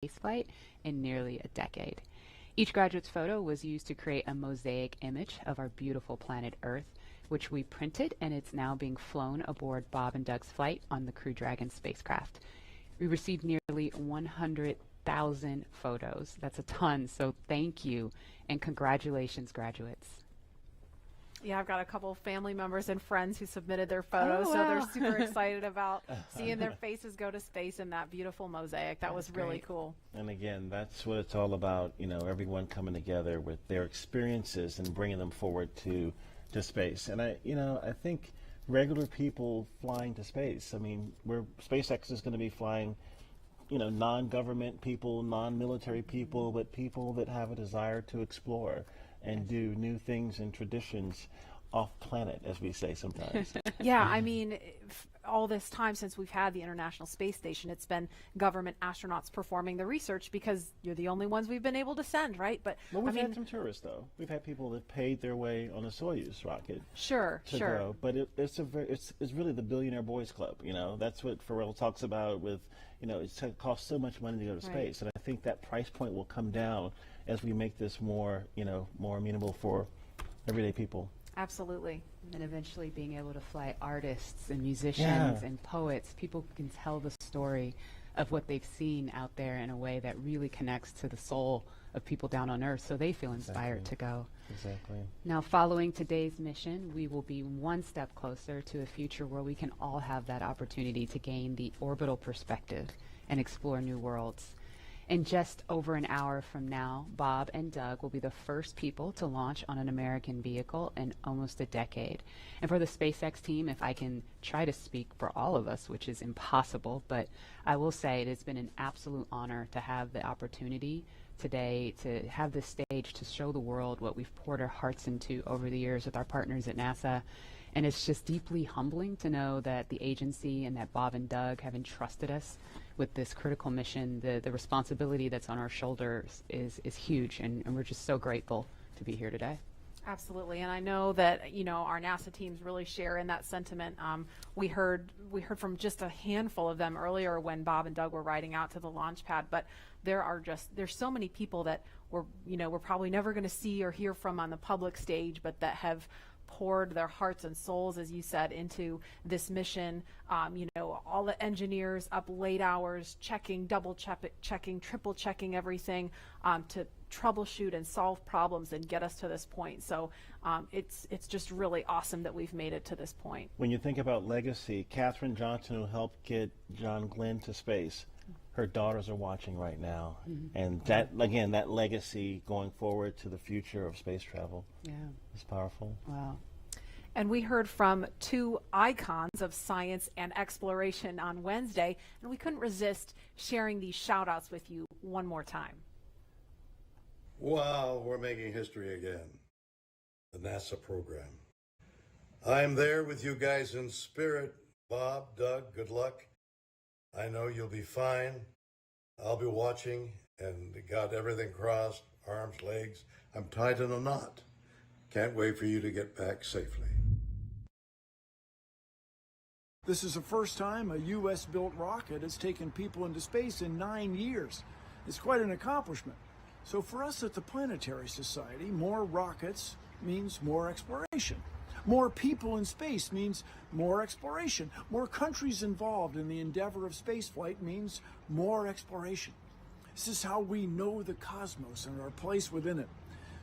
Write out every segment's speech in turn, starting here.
spaceflight in nearly a decade. Each graduate's photo was used to create a mosaic image of our beautiful planet Earth, which we printed, and it's now being flown aboard Bob and Doug's flight on the Crew Dragon spacecraft. We received nearly 100,000 photos. That's a ton, so thank you, and congratulations, graduates. Yeah, I've got a couple of family members and friends who submitted their photos, Oh, so wow. they're super excited about seeing their faces go to space in that beautiful mosaic. That was really cool. And again, that's what it's all about, you know, everyone coming together with their experiences and bringing them forward to space. And I think regular people flying to space, I mean, SpaceX is going to be flying, you know, non-government people, non-military people, but people that have a desire to explore and do new things and traditions off planet, as we say sometimes. Yeah, I mean, all this time since we've had the International Space Station, it's been government astronauts performing the research because you're the only ones we've been able to send, right? But well, we've had some tourists, though. We've had people that paid their way on a Soyuz rocket. Sure. Go. But it's really the billionaire boys club. You know, that's what Pharrell talks about with, you know, it costs so much money to go to space, and I think that price point will come down as we make this more, you know, more amenable for everyday people. Absolutely. And eventually being able to fly artists and musicians and poets, people can tell the story of what they've seen out there in a way that really connects to the soul of people down on Earth, so they feel inspired to go. Exactly. Now, following today's mission, we will be one step closer to a future where we can all have that opportunity to gain the orbital perspective and explore new worlds. In just over an hour from now, Bob and Doug will be the first people to launch on an American vehicle in almost a decade. And for the SpaceX team, if I can try to speak for all of us, which is impossible, but I will say it has been an absolute honor to have the opportunity today to have this stage to show the world what we've poured our hearts into over the years with our partners at NASA. And it's just deeply humbling to know that the agency and that Bob and Doug have entrusted us with this critical mission. The responsibility that's on our shoulders is huge, and we're just so grateful to be here today. Absolutely, and I know that, you know, our NASA teams really share in that sentiment. We heard from just a handful of them earlier when Bob and Doug were riding out to the launch pad, but there's so many people that we're probably never going to see or hear from on the public stage, but that have poured their hearts and souls, as you said, into this mission. All the engineers up late hours checking, double checking, triple checking everything to troubleshoot and solve problems and get us to this point. So it's just really awesome that we've made it to this point. When you think about legacy, Katherine Johnson, who helped get John Glenn to space, her daughters are watching right now. And that, again, that legacy going forward to the future of space travel is powerful. Wow. And we heard from two icons of science and exploration on Wednesday, and we couldn't resist sharing these shout outs with you one more time. Wow, we're making history again. The NASA program. I'm there with you guys in spirit. Bob, Doug, good luck. I know you'll be fine. I'll be watching and got everything crossed, arms, legs. I'm tied in a knot. Can't wait for you to get back safely. This is the first time a U.S.-built rocket has taken people into space in 9 years. It's quite an accomplishment. So for us at the Planetary Society, more rockets means more exploration. More people in space means more exploration. More countries involved in the endeavor of spaceflight means more exploration. This is how we know the cosmos and our place within it.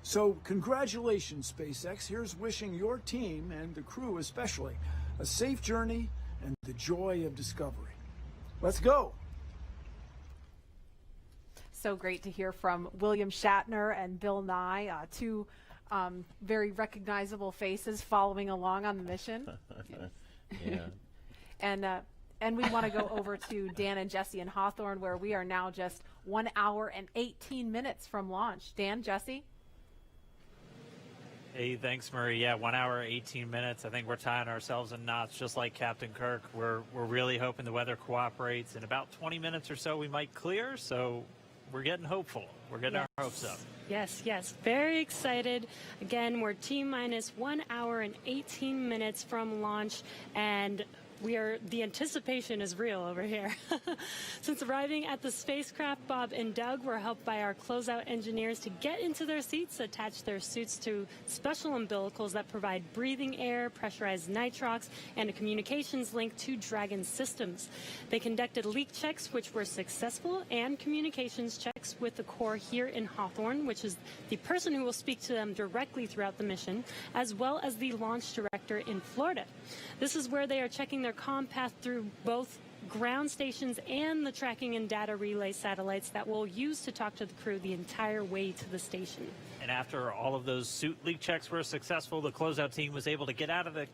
So congratulations, SpaceX. Here's wishing your team, and the crew especially, a safe journey and the joy of discovery. Let's go. So great to hear from William Shatner and Bill Nye, two very recognizable faces following along on the mission. And we want to go over to Dan and Jesse in Hawthorne, where we are now just 1 hour and 18 minutes from launch. Dan, Jesse? Hey, thanks, Murray. Yeah, 1 hour, 18 minutes. I think we're tying ourselves in knots just like Captain Kirk. We're really hoping the weather cooperates. In about 20 minutes or so, we might clear, so we're getting hopeful. We're getting our hopes up. Yes. Very excited. Again, we're T-minus 1 hour and 18 minutes from launch, and The anticipation is real over here. Since arriving at the spacecraft, Bob and Doug were helped by our closeout engineers to get into their seats, attach their suits to special umbilicals that provide breathing air, pressurized nitrox, and a communications link to Dragon systems. They conducted leak checks, which were successful, and communications checks with the core here in Hawthorne, which is the person who will speak to them directly throughout the mission, as well as the launch director in Florida. This is where they are checking their comm path through both ground stations and the tracking and data relay satellites that we'll use to talk to the crew the entire way to the station. And after all of those suit leak checks were successful, the closeout team was able to get out of the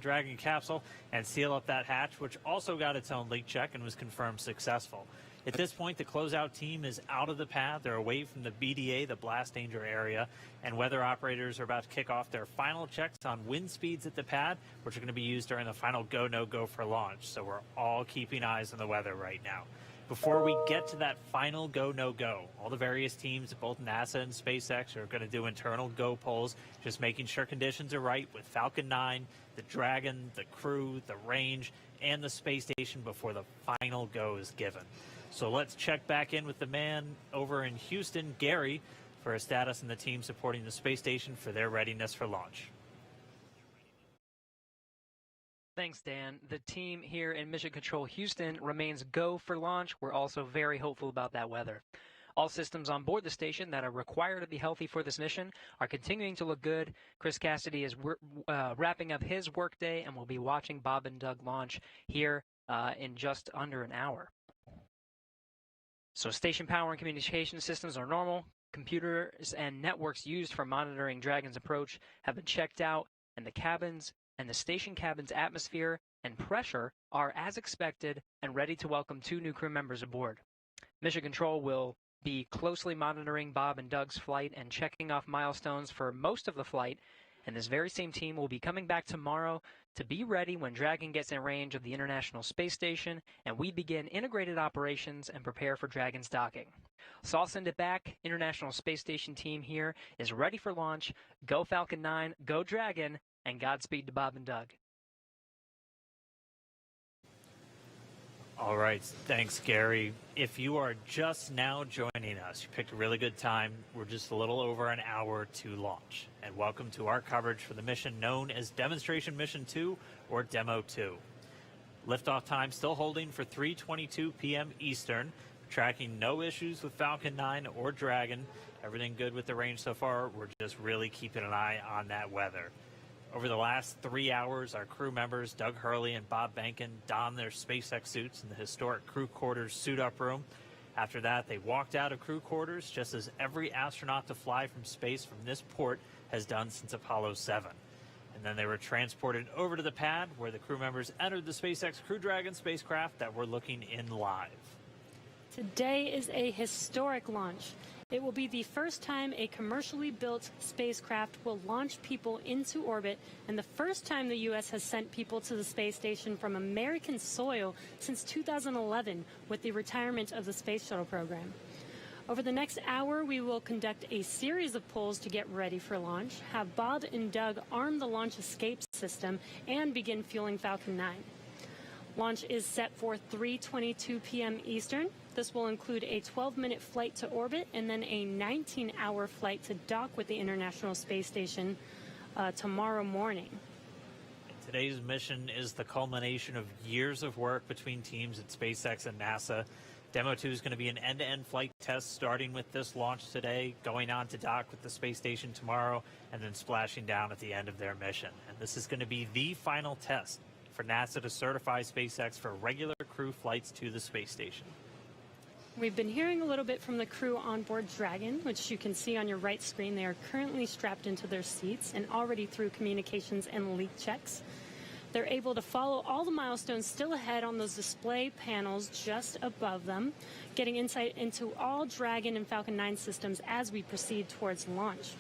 Dragon capsule and seal up that hatch, which also got its own leak check and was confirmed successful. At this point, the closeout team is out of the pad. They're away from the BDA, the blast danger area, and weather operators are about to kick off their final checks on wind speeds at the pad, which are going to be used during the final go, no go for launch. So we're all keeping eyes on the weather right now. Before we get to that final go, no go, all the various teams at both NASA and SpaceX are going to do internal go polls, just making sure conditions are right with Falcon 9, the Dragon, the crew, the range, and the space station before the final go is given. So let's check back in with the man over in Houston, Gary, for a status and the team supporting the space station for their readiness for launch. Thanks, Dan. The team here in Mission Control Houston remains go for launch. We're also very hopeful about that weather. All systems on board the station that are required to be healthy for this mission are continuing to look good. Chris Cassidy is wrapping up his workday and will be watching Bob and Doug launch here in just under an hour. So station power and communication systems are normal. Computers and networks used for monitoring Dragon's approach have been checked out, and the cabins and the station cabin's atmosphere and pressure are as expected and ready to welcome 2 new crew members aboard. Mission Control will be closely monitoring Bob and Doug's flight and checking off milestones for most of the flight, and this very same team will be coming back tomorrow to be ready when Dragon gets in range of the International Space Station and we begin integrated operations and prepare for Dragon's docking. So I'll send it back. International Space Station team here is ready for launch. Go Falcon 9, go Dragon, and Godspeed to Bob and Doug. All right, thanks, Gary. If you are just now joining us, you picked a really good time. We're just a little over an hour to launch. And welcome to our coverage for the mission known as Demonstration Mission 2, or Demo 2. Liftoff time still holding for 3:22 p.m. Eastern. Tracking no issues with Falcon 9 or Dragon. Everything good with the range so far. We're just really keeping an eye on that weather. Over the last 3 hours, our crew members, Doug Hurley and Bob Bankin, donned their SpaceX suits in the historic crew quarters suit-up room. After that, they walked out of crew quarters, just as every astronaut to fly from space from this port has done since Apollo 7. And then they were transported over to the pad, where the crew members entered the SpaceX Crew Dragon spacecraft that we're looking in live. Today is a historic launch. It will be the first time a commercially built spacecraft will launch people into orbit, and the first time the U.S. has sent people to the space station from American soil since 2011 with the retirement of the Space Shuttle program. Over the next hour, we will conduct a series of polls to get ready for launch, have Bob and Doug arm the launch escape system, and begin fueling Falcon 9. Launch is set for 3:22 p.m. Eastern. This will include a 12-minute flight to orbit and then a 19-hour flight to dock with the International Space Station tomorrow morning. Today's mission is the culmination of years of work between teams at SpaceX and NASA. Demo 2 is going to be an end-to-end flight test starting with this launch today, going on to dock with the space station tomorrow, and then splashing down at the end of their mission. And this is going to be the final test for NASA to certify SpaceX for regular crew flights to the space station. We've been hearing a little bit from the crew on board Dragon, which you can see on your right screen. They are currently strapped into their seats and already through communications and leak checks. They're able to follow all the milestones still ahead on those display panels just above them, getting insight into all Dragon and Falcon 9 systems as we proceed towards launch.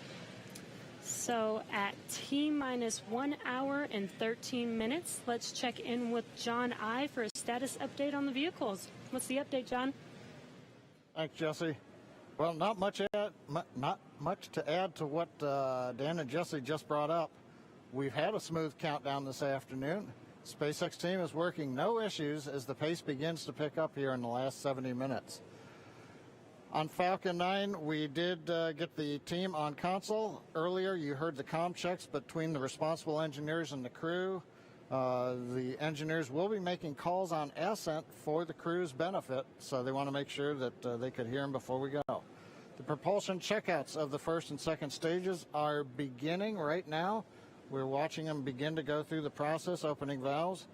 So at T-minus 1 hour and 13 minutes, let's check in with John I for a status update on the vehicles. What's the update, John? Thanks, Jesse. Well, not much to add to what Dan and Jesse just brought up. We've had a smooth countdown this afternoon. SpaceX team is working no issues as the pace begins to pick up here in the last 70 minutes. On Falcon 9, we did get the team on console. Earlier, you heard the comm checks between the responsible engineers and the crew. The engineers will be making calls on ascent for the crew's benefit, so they want to make sure that they could hear them before we go. The propulsion checkouts of the first and second stages are beginning right now. We're watching them begin to go through the process, opening valves.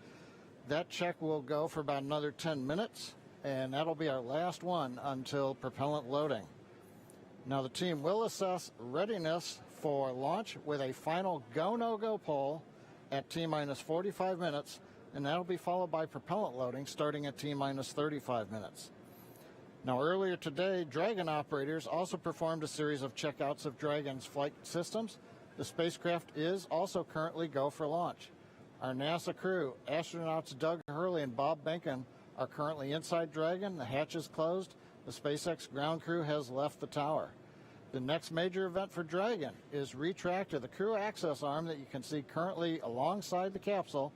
That check will go for about another 10 minutes, and that'll be our last one until propellant loading. Now the team will assess readiness for launch with a final go, no-go poll at T-minus 45 minutes, and that'll be followed by propellant loading starting at T-minus 35 minutes. Now earlier today, Dragon operators also performed a series of checkouts of Dragon's flight systems. The spacecraft is also currently go for launch. Our NASA crew, astronauts Doug Hurley and Bob Behnken, are currently inside Dragon. The hatch is closed. The SpaceX ground crew has left the tower. The next major event for Dragon is retract to the crew access arm that you can see currently alongside the capsule.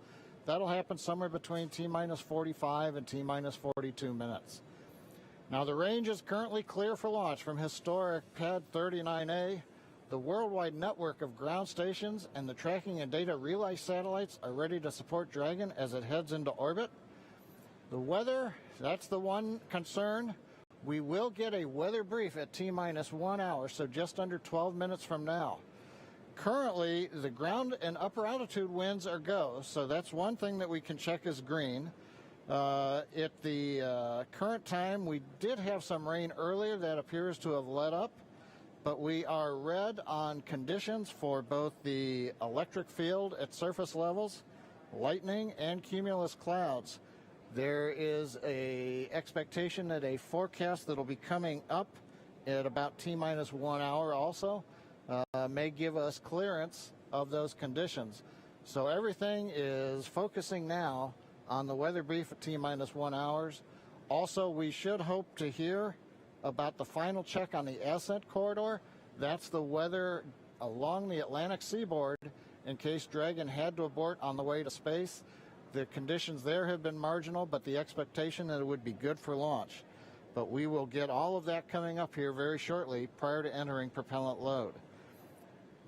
That'll happen somewhere between T-minus 45 and T-minus 42 minutes. Now the range is currently clear for launch from historic Pad 39A. The worldwide network of ground stations and the tracking and data relay satellites are ready to support Dragon as it heads into orbit. The weather, that's the one concern. We will get a weather brief at T-minus 1 hour, so just under 12 minutes from now. Currently, the ground and upper altitude winds are go, so that's one thing that we can check as green. At the current time, we did have some rain earlier that appears to have let up, but we are red on conditions for both the electric field at surface levels, lightning, and cumulus clouds. There is a expectation that a forecast that'll be coming up at about T-minus 1 hour also may give us clearance of those conditions. So everything is focusing now on the weather brief at T-minus 1 hours. Also, we should hope to hear about the final check on the ascent corridor. That's the weather along the Atlantic seaboard in case Dragon had to abort on the way to space. The conditions there have been marginal, but the expectation that it would be good for launch. But we will get all of that coming up here very shortly prior to entering propellant load.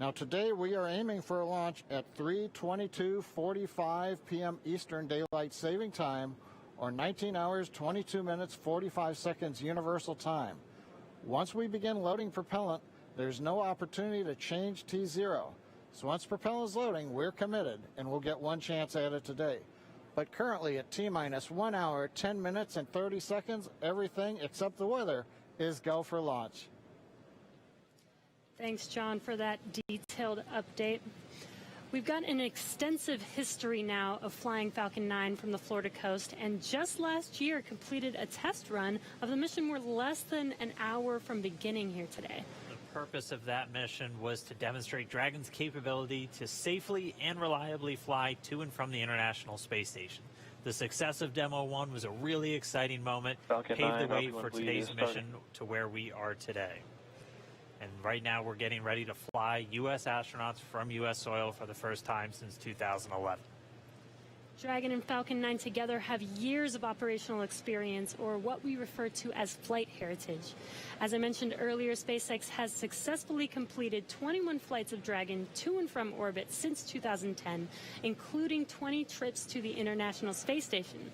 Now today we are aiming for a launch at 3:22:45 p.m. Eastern Daylight Saving Time, or 19 hours, 22 minutes, 45 seconds Universal Time. Once we begin loading propellant, there's no opportunity to change T0. So once propellant is loading, we're committed, and we'll get one chance at it today. But currently at T-minus 1 hour, 10 minutes, and 30 seconds, everything except the weather is go for launch. Thanks, John, for that detailed update. We've got an extensive history now of flying Falcon 9 from the Florida coast, and just last year completed a test run of the mission. We're less than an hour from beginning here today. The purpose of that mission was to demonstrate Dragon's capability to safely and reliably fly to and from the International Space Station. The success of Demo 1 was a really exciting moment, Falcon paved 9, the way Falcon for 1, today's please, mission to where we are today. And right now we're getting ready to fly U.S. astronauts from U.S. soil for the first time since 2011. Dragon and Falcon 9 together have years of operational experience, or what we refer to as flight heritage. As I mentioned earlier, SpaceX has successfully completed 21 flights of Dragon to and from orbit since 2010, including 20 trips to the International Space Station.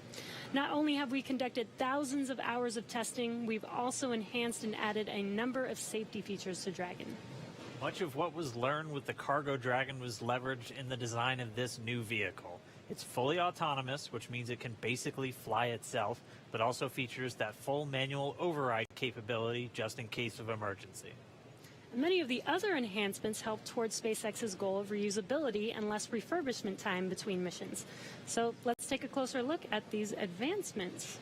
Not only have we conducted thousands of hours of testing, we've also enhanced and added a number of safety features to Dragon. Much of what was learned with the Cargo Dragon was leveraged in the design of this new vehicle. It's fully autonomous, which means it can basically fly itself, but also features that full manual override capability just in case of emergency. Many of the other enhancements help towards SpaceX's goal of reusability and less refurbishment time between missions. So let's take a closer look at these advancements.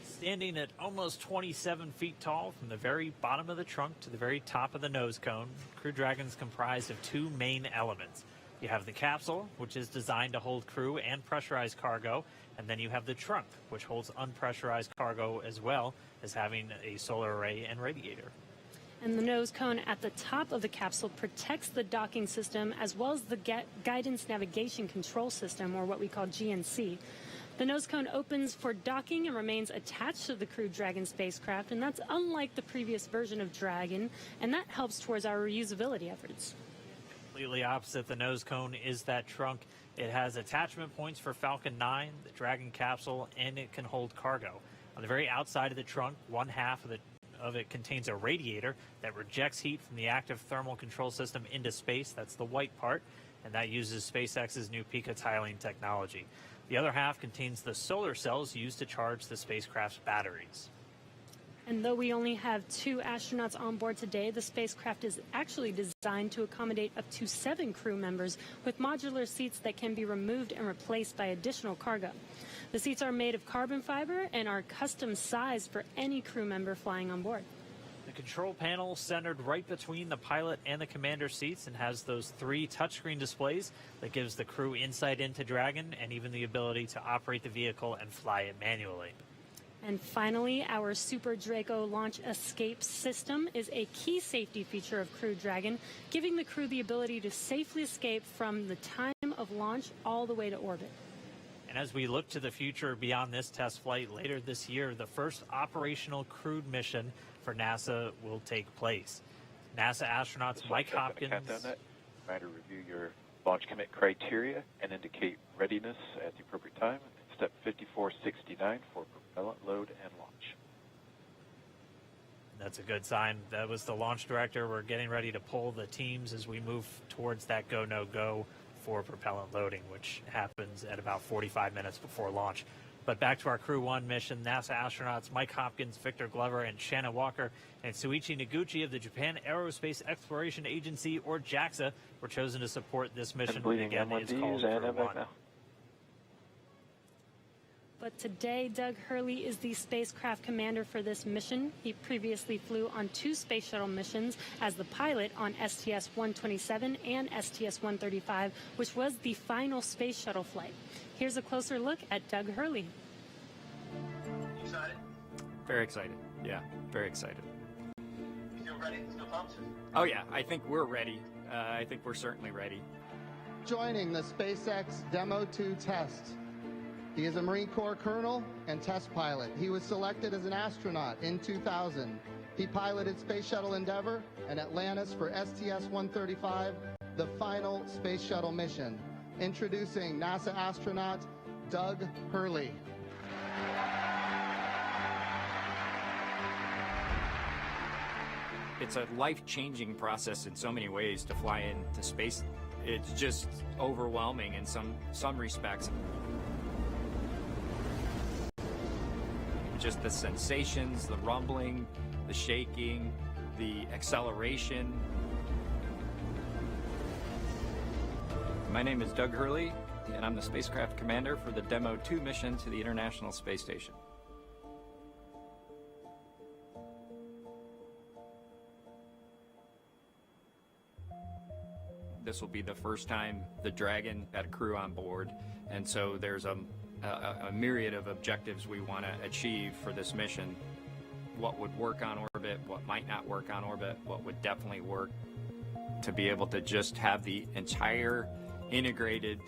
Standing at almost 27 feet tall, from the very bottom of the trunk to the very top of the nose cone, Crew Dragon's comprised of two main elements. You have the capsule, which is designed to hold crew and pressurized cargo, and then you have the trunk, which holds unpressurized cargo as well as having a solar array and radiator. And the nose cone at the top of the capsule protects the docking system as well as the guidance navigation control system, or what we call GNC. The nose cone opens for docking and remains attached to the Crew Dragon spacecraft, and that's unlike the previous version of Dragon, and that helps towards our reusability efforts. Completely opposite the nose cone is that trunk. It has attachment points for Falcon 9, the Dragon capsule, and it can hold cargo. On the very outside of the trunk, one half of it contains a radiator that rejects heat from the active thermal control system into space. That's the white part, and that uses SpaceX's new picotiling technology. The other half contains the solar cells used to charge the spacecraft's batteries. And though we only have 2 astronauts on board today, the spacecraft is actually designed to accommodate up to 7 crew members with modular seats that can be removed and replaced by additional cargo. The seats are made of carbon fiber and are custom sized for any crew member flying on board. The control panel centered right between the pilot and the commander seats and has those 3 touchscreen displays that gives the crew insight into Dragon and even the ability to operate the vehicle and fly it manually. And finally, our Super Draco launch escape system is a key safety feature of Crew Dragon, giving the crew the ability to safely escape from the time of launch all the way to orbit. And as we look to the future beyond this test flight later this year, the first operational crewed mission for NASA will take place. NASA astronauts Mike Hopkins. Commander, review your launch commit criteria and indicate readiness at the appropriate time. Step 5469 for propellant load and launch. That's a good sign. That was the launch director. We're getting ready to pull the teams as we move towards that go, no go for propellant loading, which happens at about 45 minutes before launch. But back to our Crew 1 mission, NASA astronauts Mike Hopkins, Victor Glover, and Shannon Walker, and Suichi Noguchi of the Japan Aerospace Exploration Agency, or JAXA, were chosen to support this mission. Again, it's called Crew 1. But today, Doug Hurley is the spacecraft commander for this mission. He previously flew on 2 space shuttle missions as the pilot on STS-127 and STS-135, which was the final space shuttle flight. Here's a closer look at Doug Hurley. Excited? Very excited. Yeah, very excited. You feel ready? Still pumped? Oh yeah, I think we're ready. I think we're certainly ready. Joining the SpaceX Demo 2 test. He is a Marine Corps colonel and test pilot. He was selected as an astronaut in 2000. He piloted Space Shuttle Endeavour and Atlantis for STS-135, the final space shuttle mission. Introducing NASA astronaut Doug Hurley. It's a life-changing process in so many ways to fly into space. It's just overwhelming in some respects. Just the sensations, the rumbling, the shaking, the acceleration. My name is Doug Hurley, and I'm the spacecraft commander for the Demo 2 mission to the International Space Station. This will be the first time the Dragon had a crew on board, and so there's a myriad of objectives we want to achieve for this mission. What would work on orbit, what might not work on orbit, what would definitely work. To be able to just have the entire integrated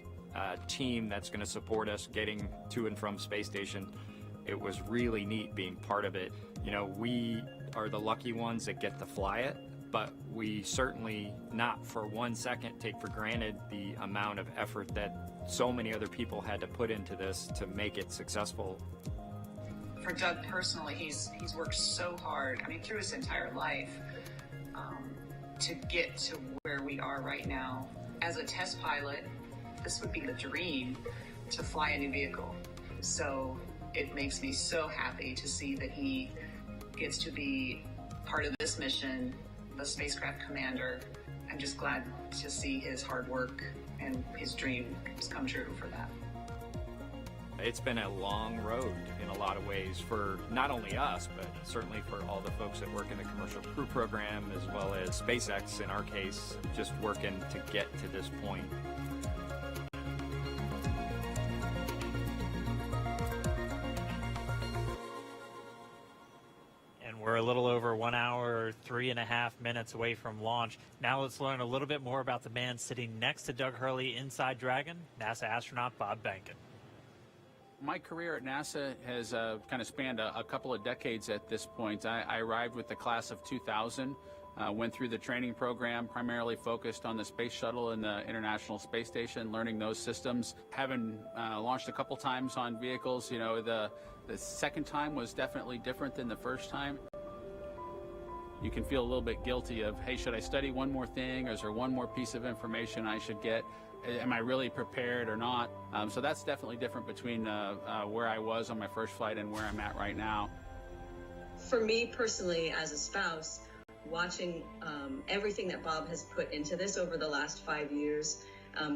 team that's going to support us getting to and from space station, it was really neat being part of it. You know, we are the lucky ones that get to fly it, but we certainly not for 1 second take for granted the amount of effort that so many other people had to put into this to make it successful. For Doug personally, he's worked so hard, I mean, through his entire life, to get to where we are right now. As a test pilot, this would be the dream to fly a new vehicle. So it makes me so happy to see that he gets to be part of this mission, the spacecraft commander. I'm just glad to see his hard work and his dream has come true for that. It's been a long road in a lot of ways for not only us, but certainly for all the folks that work in the commercial crew program, as well as SpaceX in our case, just working to get to this point. We're We're a little over 1 hour, 3.5 minutes away from launch. Now let's learn a little bit more about the man sitting next to Doug Hurley inside Dragon, NASA astronaut Bob Behnken. My career at NASA has kind of spanned a couple of decades at this point. I arrived with the class of 2000, went through the training program, primarily focused on the space shuttle and the International Space Station, learning those systems. Having launched a couple times on vehicles, you know, the second time was definitely different than the first time. You can feel a little bit guilty of, hey, should I study one more thing, or is there one more piece of information I should get? Am I really prepared or not? So that's definitely different between where I was on my first flight and where I'm at right now. For me personally, as a spouse, watching everything that Bob has put into this over the last 5 years,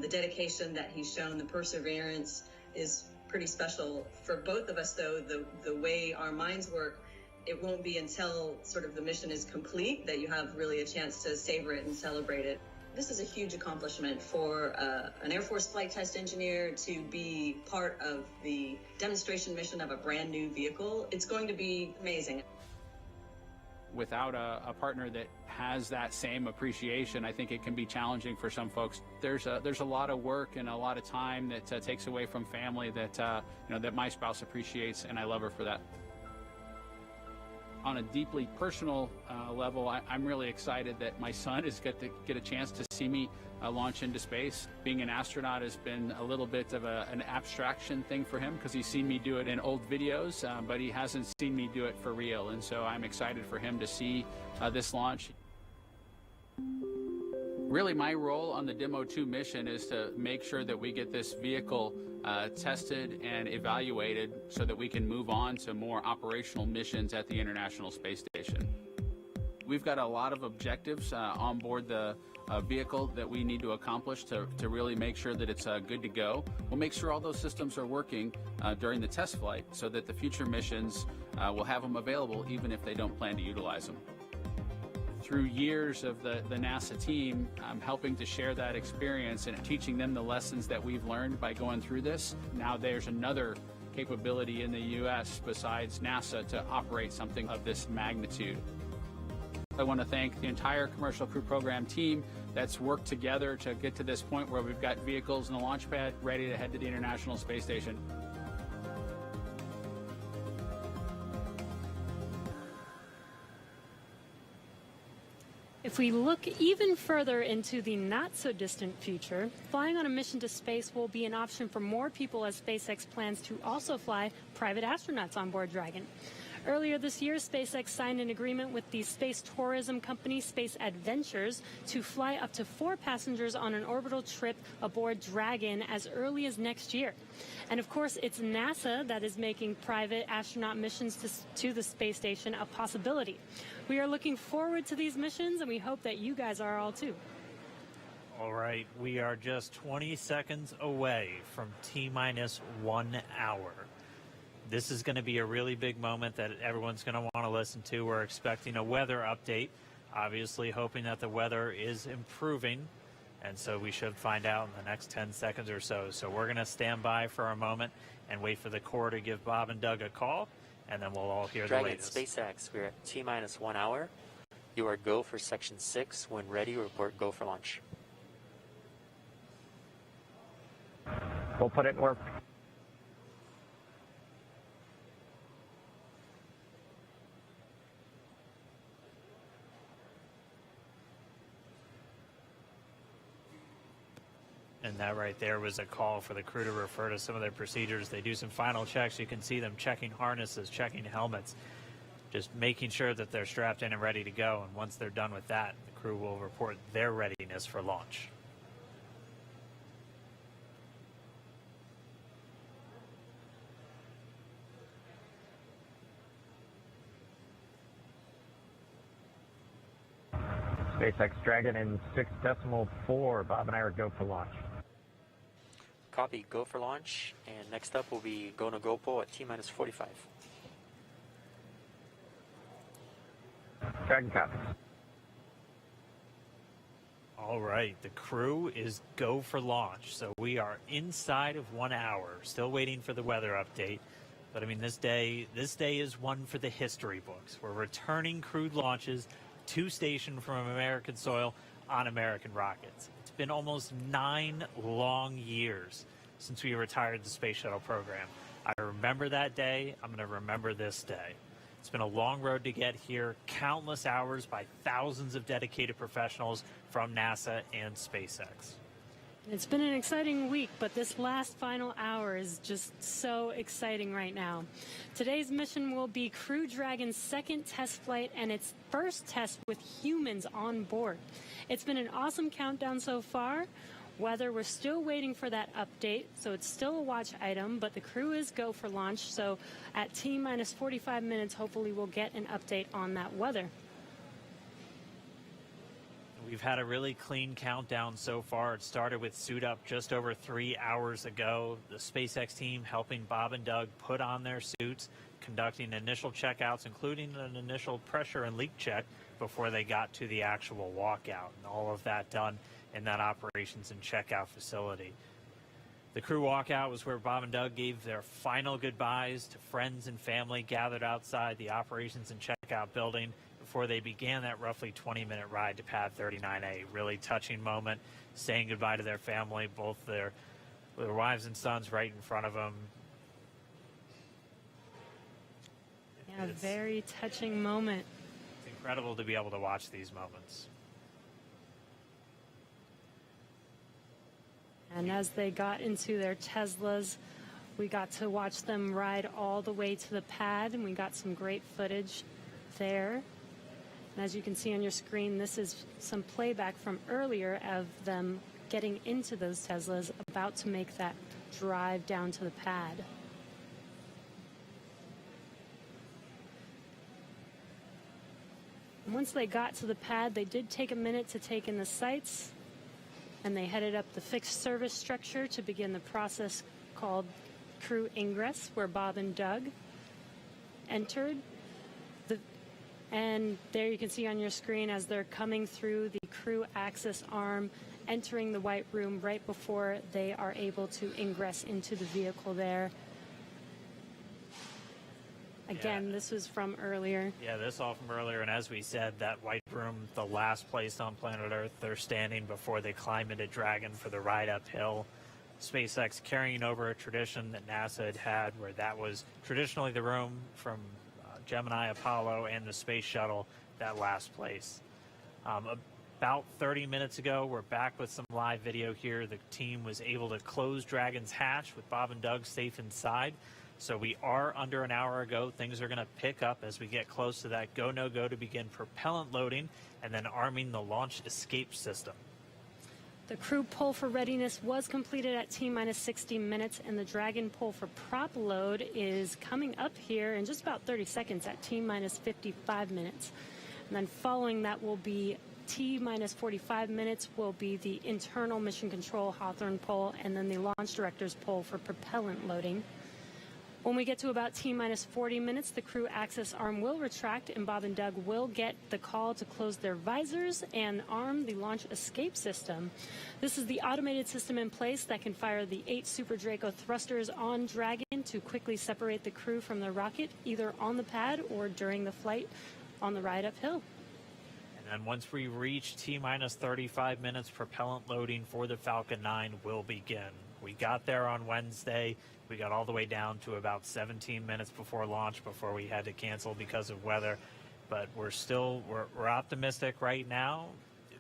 the dedication that he's shown, the perseverance is pretty special. For both of us, though, the way our minds work, it won't be until sort of the mission is complete that you have really a chance to savor it and celebrate it. This is a huge accomplishment for an Air Force flight test engineer to be part of the demonstration mission of a brand new vehicle. It's going to be amazing. Without a partner that has that same appreciation, I think it can be challenging for some folks. There's a lot of work and a lot of time that takes away from family that that my spouse appreciates, and I love her for that. On a deeply personal level, I'm really excited that my son is going to get a chance to see me launch into space. Being an astronaut has been a little bit of an abstraction thing for him because he's seen me do it in old videos, but he hasn't seen me do it for real. And so I'm excited for him to see this launch. Really, my role on the Demo 2 mission is to make sure that we get this vehicle tested and evaluated so that we can move on to more operational missions at the International Space Station. We've got a lot of objectives on board the vehicle that we need to accomplish to really make sure that it's good to go. We'll make sure all those systems are working during the test flight so that the future missions will have them available even if they don't plan to utilize them. Through years of the NASA team, I'm helping to share that experience and teaching them the lessons that we've learned by going through this. Now there's another capability in the U.S. besides NASA to operate something of this magnitude. I want to thank the entire Commercial Crew Program team that's worked together to get to this point where we've got vehicles in the launch pad ready to head to the International Space Station. If we look even further into the not-so-distant future, flying on a mission to space will be an option for more people as SpaceX plans to also fly private astronauts on board Dragon. Earlier this year, SpaceX signed an agreement with the space tourism company Space Adventures to fly up to 4 passengers on an orbital trip aboard Dragon as early as next year. And of course, it's NASA that is making private astronaut missions to the space station a possibility. We are looking forward to these missions, and we hope that you guys are all too. All right, we are just 20 seconds away from T-minus 1 hour. This is going to be a really big moment that everyone's going to want to listen to. We're expecting a weather update, obviously hoping that the weather is improving, and so we should find out in the next 10 seconds or so. So we're going to stand by for a moment and wait for the Corps to give Bob and Doug a call, and then we'll all hear Dragon, the latest. SpaceX, we're at T-minus 1 hour. You are go for Section 6. When ready, report go for launch. We'll put it in work. And that right there was a call for the crew to refer to some of their procedures. They do some final checks. You can see them checking harnesses, checking helmets, just making sure that they're strapped in and ready to go. And once they're done with that, the crew will report their readiness for launch. SpaceX Dragon in 6.4. Bob and I are go for launch. Copy, go for launch. And next up will be go no GoPro at T-minus 45. Dragon copies. All right, the crew is go for launch. So we are inside of 1 hour, still waiting for the weather update. But I mean, this day is one for the history books. We're returning crewed launches to station from American soil on American rockets. It's been almost 9 long years since we retired the Space Shuttle program. I remember that day. I'm going to remember this day. It's been a long road to get here, countless hours by thousands of dedicated professionals from NASA and SpaceX. It's been an exciting week, but this last final hour is just so exciting right now. Today's mission will be Crew Dragon's second test flight and its first test with humans on board. It's been an awesome countdown so far. Weather, we're still waiting for that update, so it's still a watch item, but the crew is go for launch, so at T-minus 45 minutes, hopefully we'll get an update on that weather. We've had a really clean countdown so far. It started with suit up just over 3 hours ago. The SpaceX team helping Bob and Doug put on their suits, conducting initial checkouts, including an initial pressure and leak check before they got to the actual walkout. And all of that done in that operations and checkout facility. The crew walkout was where Bob and Doug gave their final goodbyes to friends and family gathered outside the operations and checkout building before they began that roughly 20-minute ride to pad 39A. Really touching moment, saying goodbye to their family, both their wives and sons right in front of them. Yeah, very touching moment. It's incredible to be able to watch these moments. And as they got into their Teslas, we got to watch them ride all the way to the pad, and we got some great footage there. And as you can see on your screen, this is some playback from earlier of them getting into those Teslas, about to make that drive down to the pad. And once they got to the pad, they did take a minute to take in the sights, and they headed up the fixed service structure to begin the process called crew ingress, where Bob and Doug entered. And there you can see on your screen as they're coming through the crew access arm, entering the white room right before they are able to ingress into the vehicle there. Again, this was from earlier. Yeah, this all from earlier. And as we said, that white room, the last place on planet Earth they're standing before they climb into Dragon for the ride uphill. SpaceX carrying over a tradition that NASA had where that was traditionally the room from Gemini, Apollo, and the space shuttle, that last place. About 30 minutes ago, we're back with some live video here. The team was able to close Dragon's hatch with Bob and Doug safe inside. So we are under an hour ago. Things are going to pick up as we get close to that go, no go to begin propellant loading and then arming the launch escape system. The crew pull for readiness was completed at T-minus 60 minutes, and the Dragon pull for prop load is coming up here in just about 30 seconds at T-minus 55 minutes. And then following that will be T-minus 45 minutes will be the internal mission control Hawthorne pull, and then the launch director's pull for propellant loading. When we get to about T-minus 40 minutes, the crew access arm will retract, and Bob and Doug will get the call to close their visors and arm the launch escape system. This is the automated system in place that can fire the 8 Super Draco thrusters on Dragon to quickly separate the crew from the rocket, either on the pad or during the flight on the ride uphill. And then once we reach T-minus 35 minutes, propellant loading for the Falcon 9 will begin. We got there on Wednesday. We got all the way down to about 17 minutes before launch before we had to cancel because of weather. But we're optimistic right now.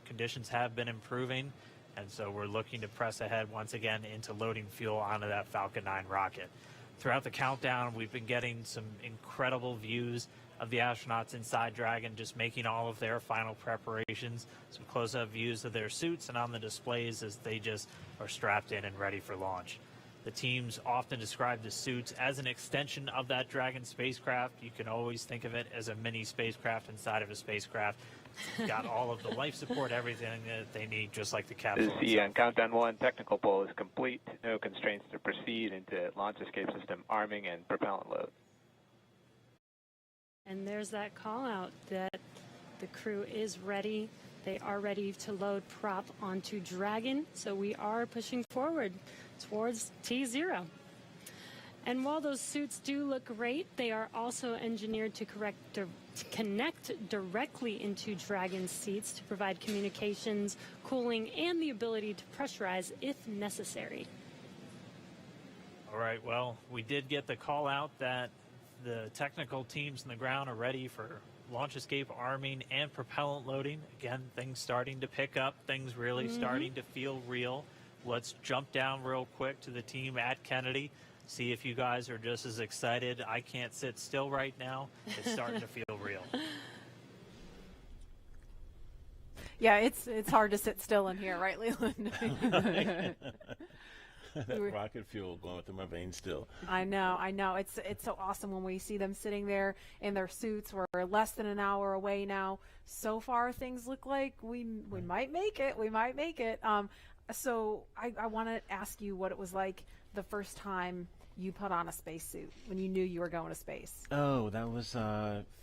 Conditions have been improving, and so we're looking to press ahead once again into loading fuel onto that Falcon 9 rocket. Throughout the countdown, we've been getting some incredible views of the astronauts inside Dragon, just making all of their final preparations, some close-up views of their suits and on the displays as they just are strapped in and ready for launch. The teams often describe the suits as an extension of that Dragon spacecraft. You can always think of it as a mini spacecraft inside of a spacecraft. It's got all of the life support, everything that they need, just like the capsule. The countdown 1 technical pull is complete. No constraints to proceed into launch escape system arming and propellant load. And there's that call out that the crew is ready. They are ready to load prop onto Dragon. So we are pushing forward towards T0. And while those suits do look great, they are also engineered to connect directly into Dragon's seats to provide communications, cooling, and the ability to pressurize if necessary. All right, well, we did get the call out that the technical teams on the ground are ready for launch escape arming and propellant loading. Again, things starting to pick up, things really starting to feel real. Let's jump down real quick to the team at Kennedy, see if you guys are just as excited. I can't sit still right now. It's starting to feel real. Yeah, it's hard to sit still in here, right, Leland? Rocket fuel going through my veins still. I know. It's so awesome when we see them sitting there in their suits. We're less than an hour away now. So far, things look like we might make it. We might make it. So I want to ask you what it was like the first time you put on a spacesuit when you knew you were going to space. Oh, that was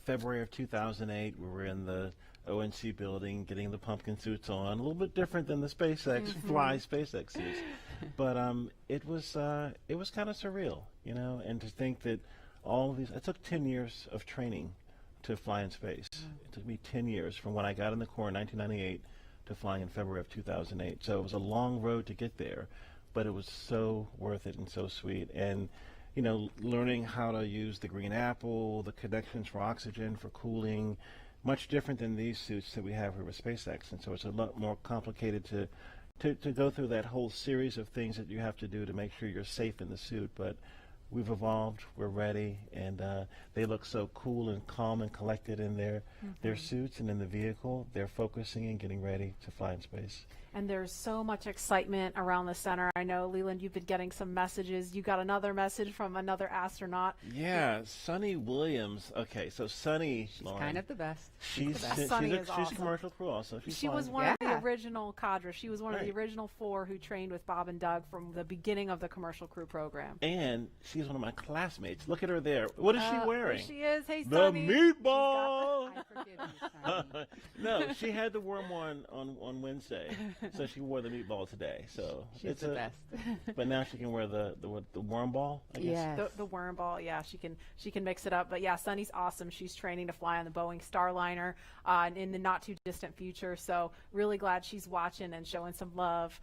February of 2008. We were in the ONC building getting the pumpkin suits on. A little bit different than the SpaceX fly SpaceX suits, but it was kind of surreal, you know. And to think that all of these, it took 10 years of training to fly in space. It took me 10 years from when I got in the Corps in 1998 to flying in February of 2008. So it was a long road to get there, but it was so worth it and so sweet. And you know, learning how to use the green apple, the connections for oxygen, for cooling, much different than these suits that we have here with SpaceX. And so it's a lot more complicated to go through that whole series of things that you have to do to make sure you're safe in the suit. But we've evolved, we're ready, and they look so cool and calm and collected in their suits and in the vehicle. They're focusing and getting ready to fly in space. And there's so much excitement around the center. I know, Leland, you've been getting some messages. You got another message from another astronaut. Yeah, Sunny Williams. Okay, so Sunny, she's kind of the best. She's Sunny is awesome. She's a commercial crew also. She was one of the original cadre. She was one of the original 4 who trained with Bob and Doug from the beginning of the commercial crew program. And she's one of my classmates. Look at her there. What is she wearing? There she is. Hey, the Sunny. meatball. I forgive you, Sunny. No, she had the worm one on Wednesday, so she wore the meatball today. So she's the best. But now she can wear the worm ball. I guess. Yes. The worm ball. Yeah, she can mix it up. But yeah, Sunny's awesome. She's training to fly on the Boeing Starliner in the not too distant future. So really glad she's watching and showing some love.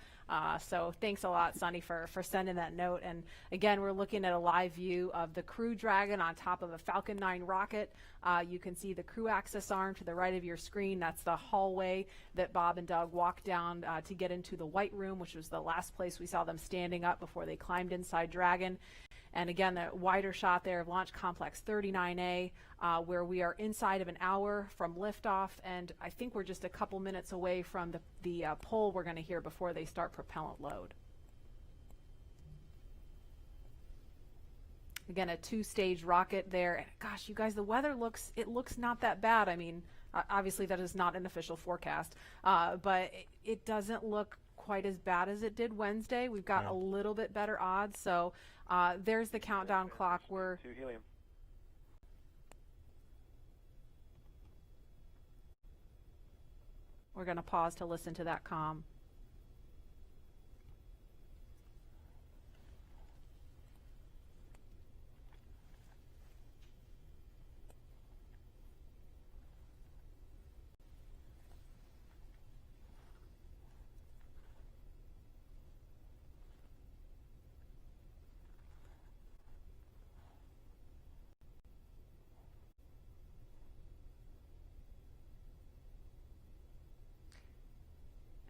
So thanks a lot, Sunny, for sending that note. And again, we're looking at a live view of the Crew Dragon on top of a Falcon 9 rocket. You can see the crew access arm to the right of your screen. That's the hallway that Bob and Doug walked down to get into the White Room, which was the last place we saw them standing up before they climbed inside Dragon. And again, the wider shot there of Launch Complex 39A, where we are inside of an hour from liftoff, and I think we're just a couple minutes away from the pull we're going to hear before they start propellant load. Again, a 2-stage rocket there. And gosh, you guys, the weather looks not that bad. I mean, obviously that is not an official forecast, but it doesn't look quite as bad as it did Wednesday. We've got a little bit better odds. So there's the countdown clock. We're going to pause to listen to that comm.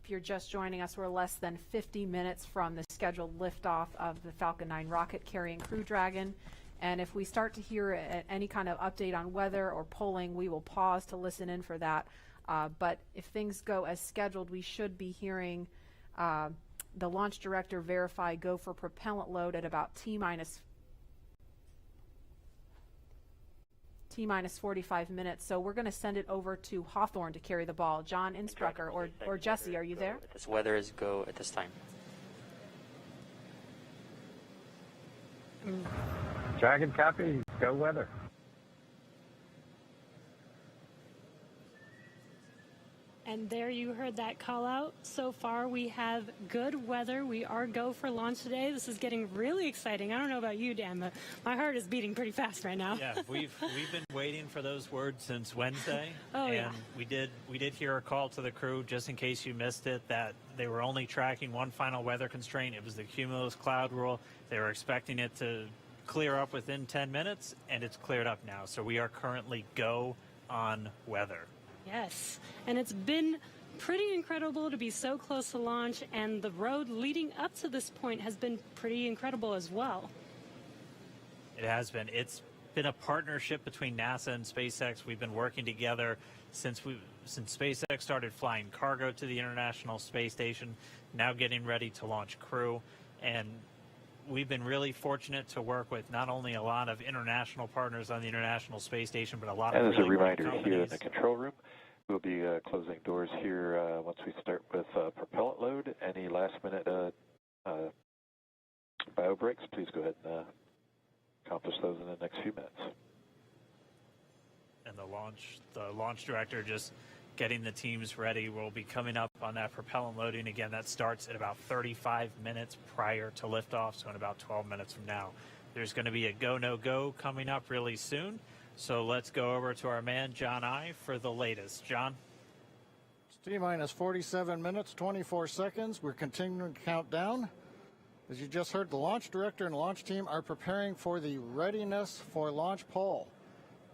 If you're just joining us, we're less than 50 minutes from the scheduled liftoff of the Falcon 9 rocket carrying Crew Dragon. And if we start to hear any kind of update on weather or polling, we will pause to listen in for that. But if things go as scheduled, we should be hearing the launch director verify go for propellant load at about T-minus 45 minutes. So we're going to send it over to Hawthorne to carry the ball. John Insprucker or Jesse, are you there? This weather is go at this time. Dragon copy. Go weather. And there you heard that call out. So far, we have good weather. We are go for launch today. This is getting really exciting. I don't know about you, Dan, but my heart is beating pretty fast right now. Yeah, we've been waiting for those words since Wednesday. Oh, and yeah. we did hear a call to the crew, just in case you missed it, that they were only tracking one final weather constraint. It was the cumulus cloud rule. They were expecting it to clear up within 10 minutes, and it's cleared up now. So we are currently go on weather. Yes, and it's been pretty incredible to be so close to launch, and the road leading up to this point has been pretty incredible as well. It has been. It's been a partnership between NASA and SpaceX. We've been working together since SpaceX started flying cargo to the International Space Station, now getting ready to launch crew. And we've been really fortunate to work with not only a lot of international partners on the International Space Station, but a lot of And as really a reminder, great here in companies. the control room, we'll be closing doors here once we start with propellant load. Any last-minute bio breaks, please go ahead and accomplish those in the next few minutes. And the launch director just getting the teams ready. We'll be coming up on that propellant loading. Again, that starts at about 35 minutes prior to liftoff, so in about 12 minutes from now. There's going to be a go, no go coming up really soon. So let's go over to our man, John I, for the latest. John? It's T-minus 47 minutes, 24 seconds. We're continuing to count down. As you just heard, the launch director and launch team are preparing for the readiness for launch poll.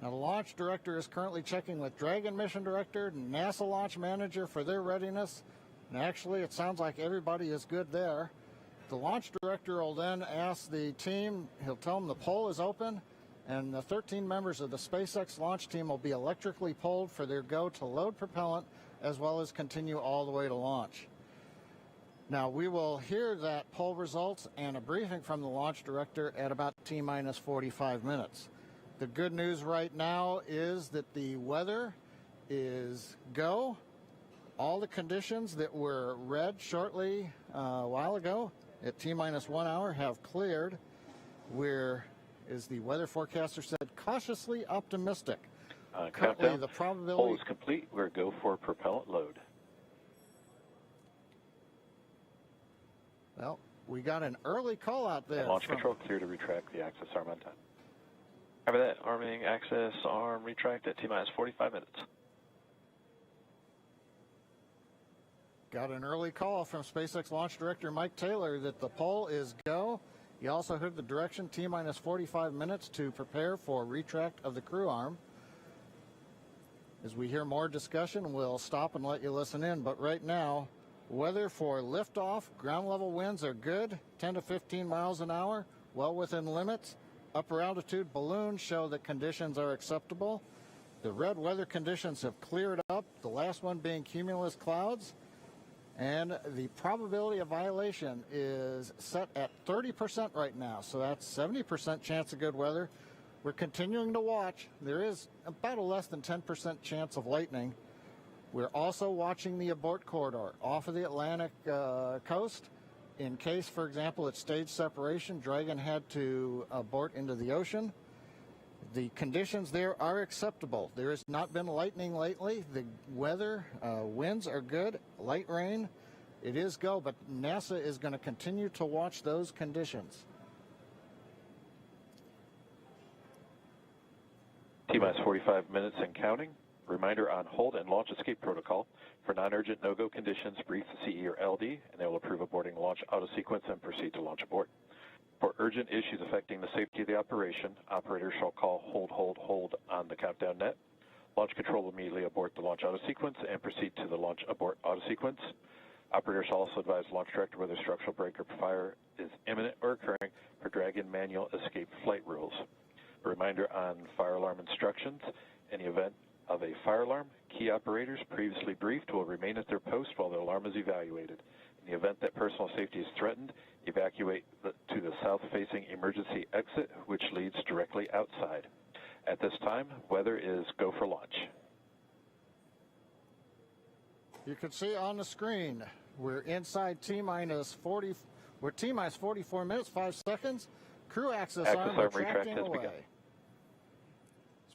Now, the launch director is currently checking with Dragon mission director and NASA launch manager for their readiness. And actually, it sounds like everybody is good there. The launch director will then ask the team, he'll tell them the poll is open, and the 13 members of the SpaceX launch team will be electrically polled for their go to load propellant, as well as continue all the way to launch. Now, we will hear that poll results and a briefing from the launch director at about T-minus 45 minutes. The good news right now is that the weather is go. All the conditions that were read shortly a while ago at T-minus 1 hour have cleared. We're, as the weather forecaster said, cautiously optimistic. Currently, Countdown. the probability... Poll is complete. We're go for propellant load. Well, we got an early call out there. And launch from... control clear to retract the access arm on time. After that, arming access arm retract at T-minus 45 minutes. Got an early call from SpaceX launch director Mike Taylor that the poll is go. You also heard the direction T-minus 45 minutes to prepare for retract of the crew arm. As we hear more discussion, we'll stop and let you listen in. But right now, weather for liftoff, ground level winds are good, 10 to 15 miles an hour, well within limits. Upper altitude balloons show that conditions are acceptable. The red weather conditions have cleared up, the last one being cumulus clouds. And the probability of violation is set at 30% right now, so that's 70% chance of good weather. We're continuing to watch. There is about a less than 10% chance of lightning. We're also watching the abort corridor off of the Atlantic coast. In case, for example, at stage separation, Dragon had to abort into the ocean. The conditions there are acceptable. There has not been lightning lately. The weather, winds are good, light rain. It is go, but NASA is going to continue to watch those conditions. T-minus 45 minutes and counting. Reminder on hold and launch escape protocol. For non-urgent no-go conditions, brief the CE or LD, and they will approve aborting launch auto sequence and proceed to launch abort. For urgent issues affecting the safety of the operation, operators shall call hold on the countdown net. Launch control will immediately abort the launch auto sequence and proceed to the launch abort auto sequence. Operators shall also advise launch director whether structural break or fire is imminent or occurring per Dragon manual escape flight rules. A reminder on fire alarm instructions. In the event of a fire alarm, key operators previously briefed will remain at their post while the alarm is evaluated. In the event that personal safety is threatened, evacuate to the south-facing emergency exit, which leads directly outside. At this time, weather is go for launch. You can see on the screen, we're inside T-minus 40, we're T-minus 44 minutes, 5 seconds. Crew access arm retracting away.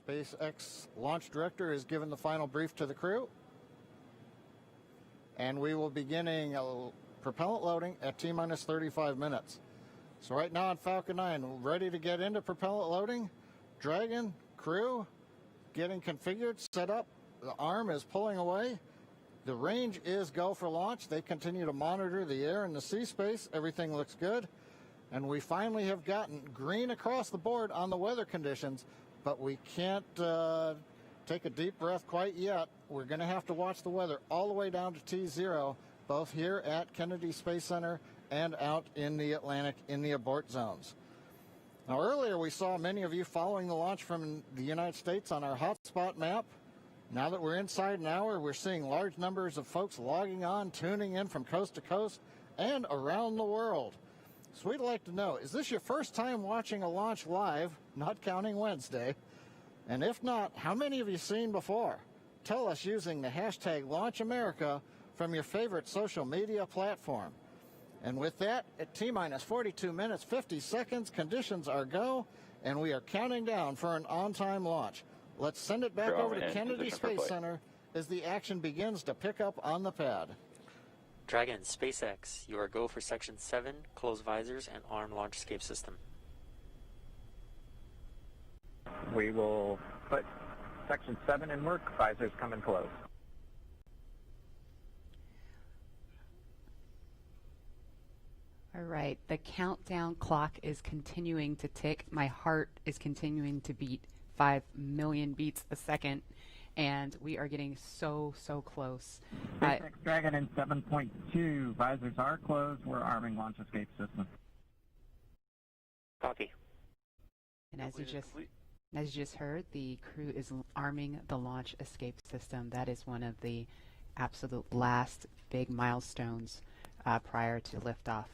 SpaceX launch director has given the final brief to the crew. and we will be beginning propellant loading at T-minus 35 minutes. So right now on Falcon 9, we're ready to get into propellant loading. Dragon, crew, getting configured, set up. The arm is pulling away. The range is go for launch. They continue to monitor the air and the sea space. Everything looks good. And we finally have gotten green across the board on the weather conditions, but we can't take a deep breath quite yet. We're going to have to watch the weather all the way down to T0, both here at Kennedy Space Center and out in the Atlantic in the abort zones. Now, earlier we saw many of you following the launch from the United States on our hotspot map. Now that we're inside an hour, we're seeing large numbers of folks logging on, tuning in from coast to coast and around the world. So we'd like to know, is this your first time watching a launch live, not counting Wednesday? And if not, how many have you seen before? Tell us using the hashtag LaunchAmerica from your favorite social media platform. And with that, at T-minus 42 minutes, 50 seconds, conditions are go, and we are counting down for an on-time launch. Let's send it back over to Kennedy Space Center as the action begins to pick up on the pad. Dragon, SpaceX, you are go for Section 7, close visors and arm launch escape system. We will put Section 7 in work, visors come in close. All right, the countdown clock is continuing to tick. My heart is continuing to beat 5 million beats a second, and we are getting so close. SpaceX Dragon in 7.2, visors are closed. We're arming launch escape system. Copy. And as you just heard, the crew is arming the launch escape system. That is one of the absolute last big milestones prior to liftoff,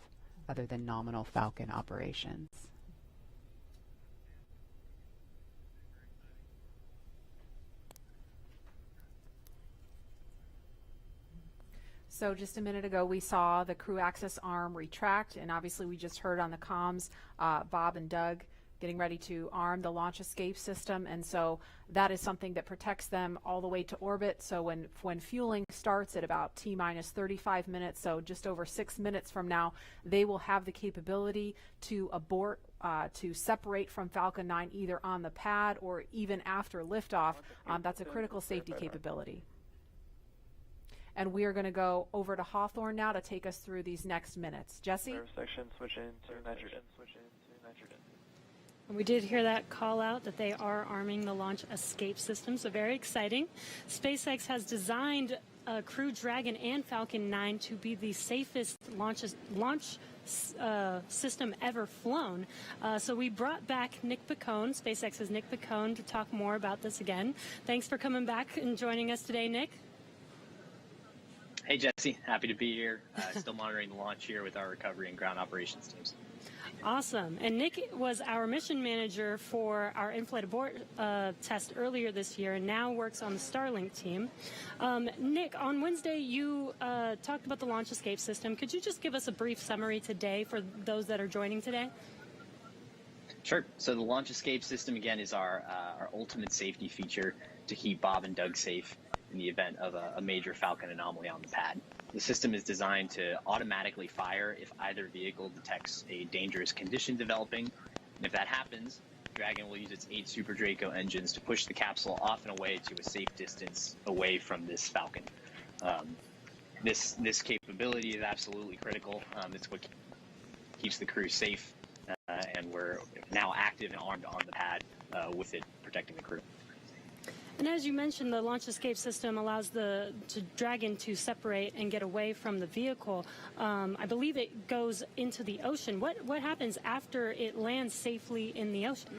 other than nominal Falcon operations. So just a minute ago, we saw the crew access arm retract, and obviously we just heard on the comms Bob and Doug getting ready to arm the launch escape system, and so that is something that protects them all the way to orbit. So when fueling starts at about T-minus 35 minutes, so just over 6 minutes from now, they will have the capability to abort, to separate from Falcon 9 either on the pad or even after liftoff. That's a critical safety capability. And we are going to go over to Hawthorne now to take us through these next minutes. Jesse? Section, switch in to nitrogen. And we did hear that call out that they are arming the launch escape system, so very exciting. SpaceX has designed Crew Dragon and Falcon 9 to be the safest launch system ever flown. So we brought back Nick Picone, SpaceX's Nick Picone, to talk more about this again. Thanks for coming back and joining us today, Nick. Hey, Jesse. Happy to be here. Still monitoring the launch here with our recovery and ground operations teams. Awesome. And Nick was our mission manager for our in-flight abort test earlier this year and now works on the Starlink team. Nick, on Wednesday, you talked about the launch escape system. Could you just give us a brief summary today for those that are joining today? Sure. So the launch escape system, again, is our ultimate safety feature to keep Bob and Doug safe in the event of a major Falcon anomaly on the pad. The system is designed to automatically fire if either vehicle detects a dangerous condition developing. And if that happens, Dragon will use its 8 Super Draco engines to push the capsule off and away to a safe distance away from this Falcon. This capability is absolutely critical. It's what keeps the crew safe, and we're now active and armed on the pad with it protecting the crew. And as you mentioned, the launch escape system allows the Dragon to separate and get away from the vehicle. I believe it goes into the ocean. What happens after it lands safely in the ocean?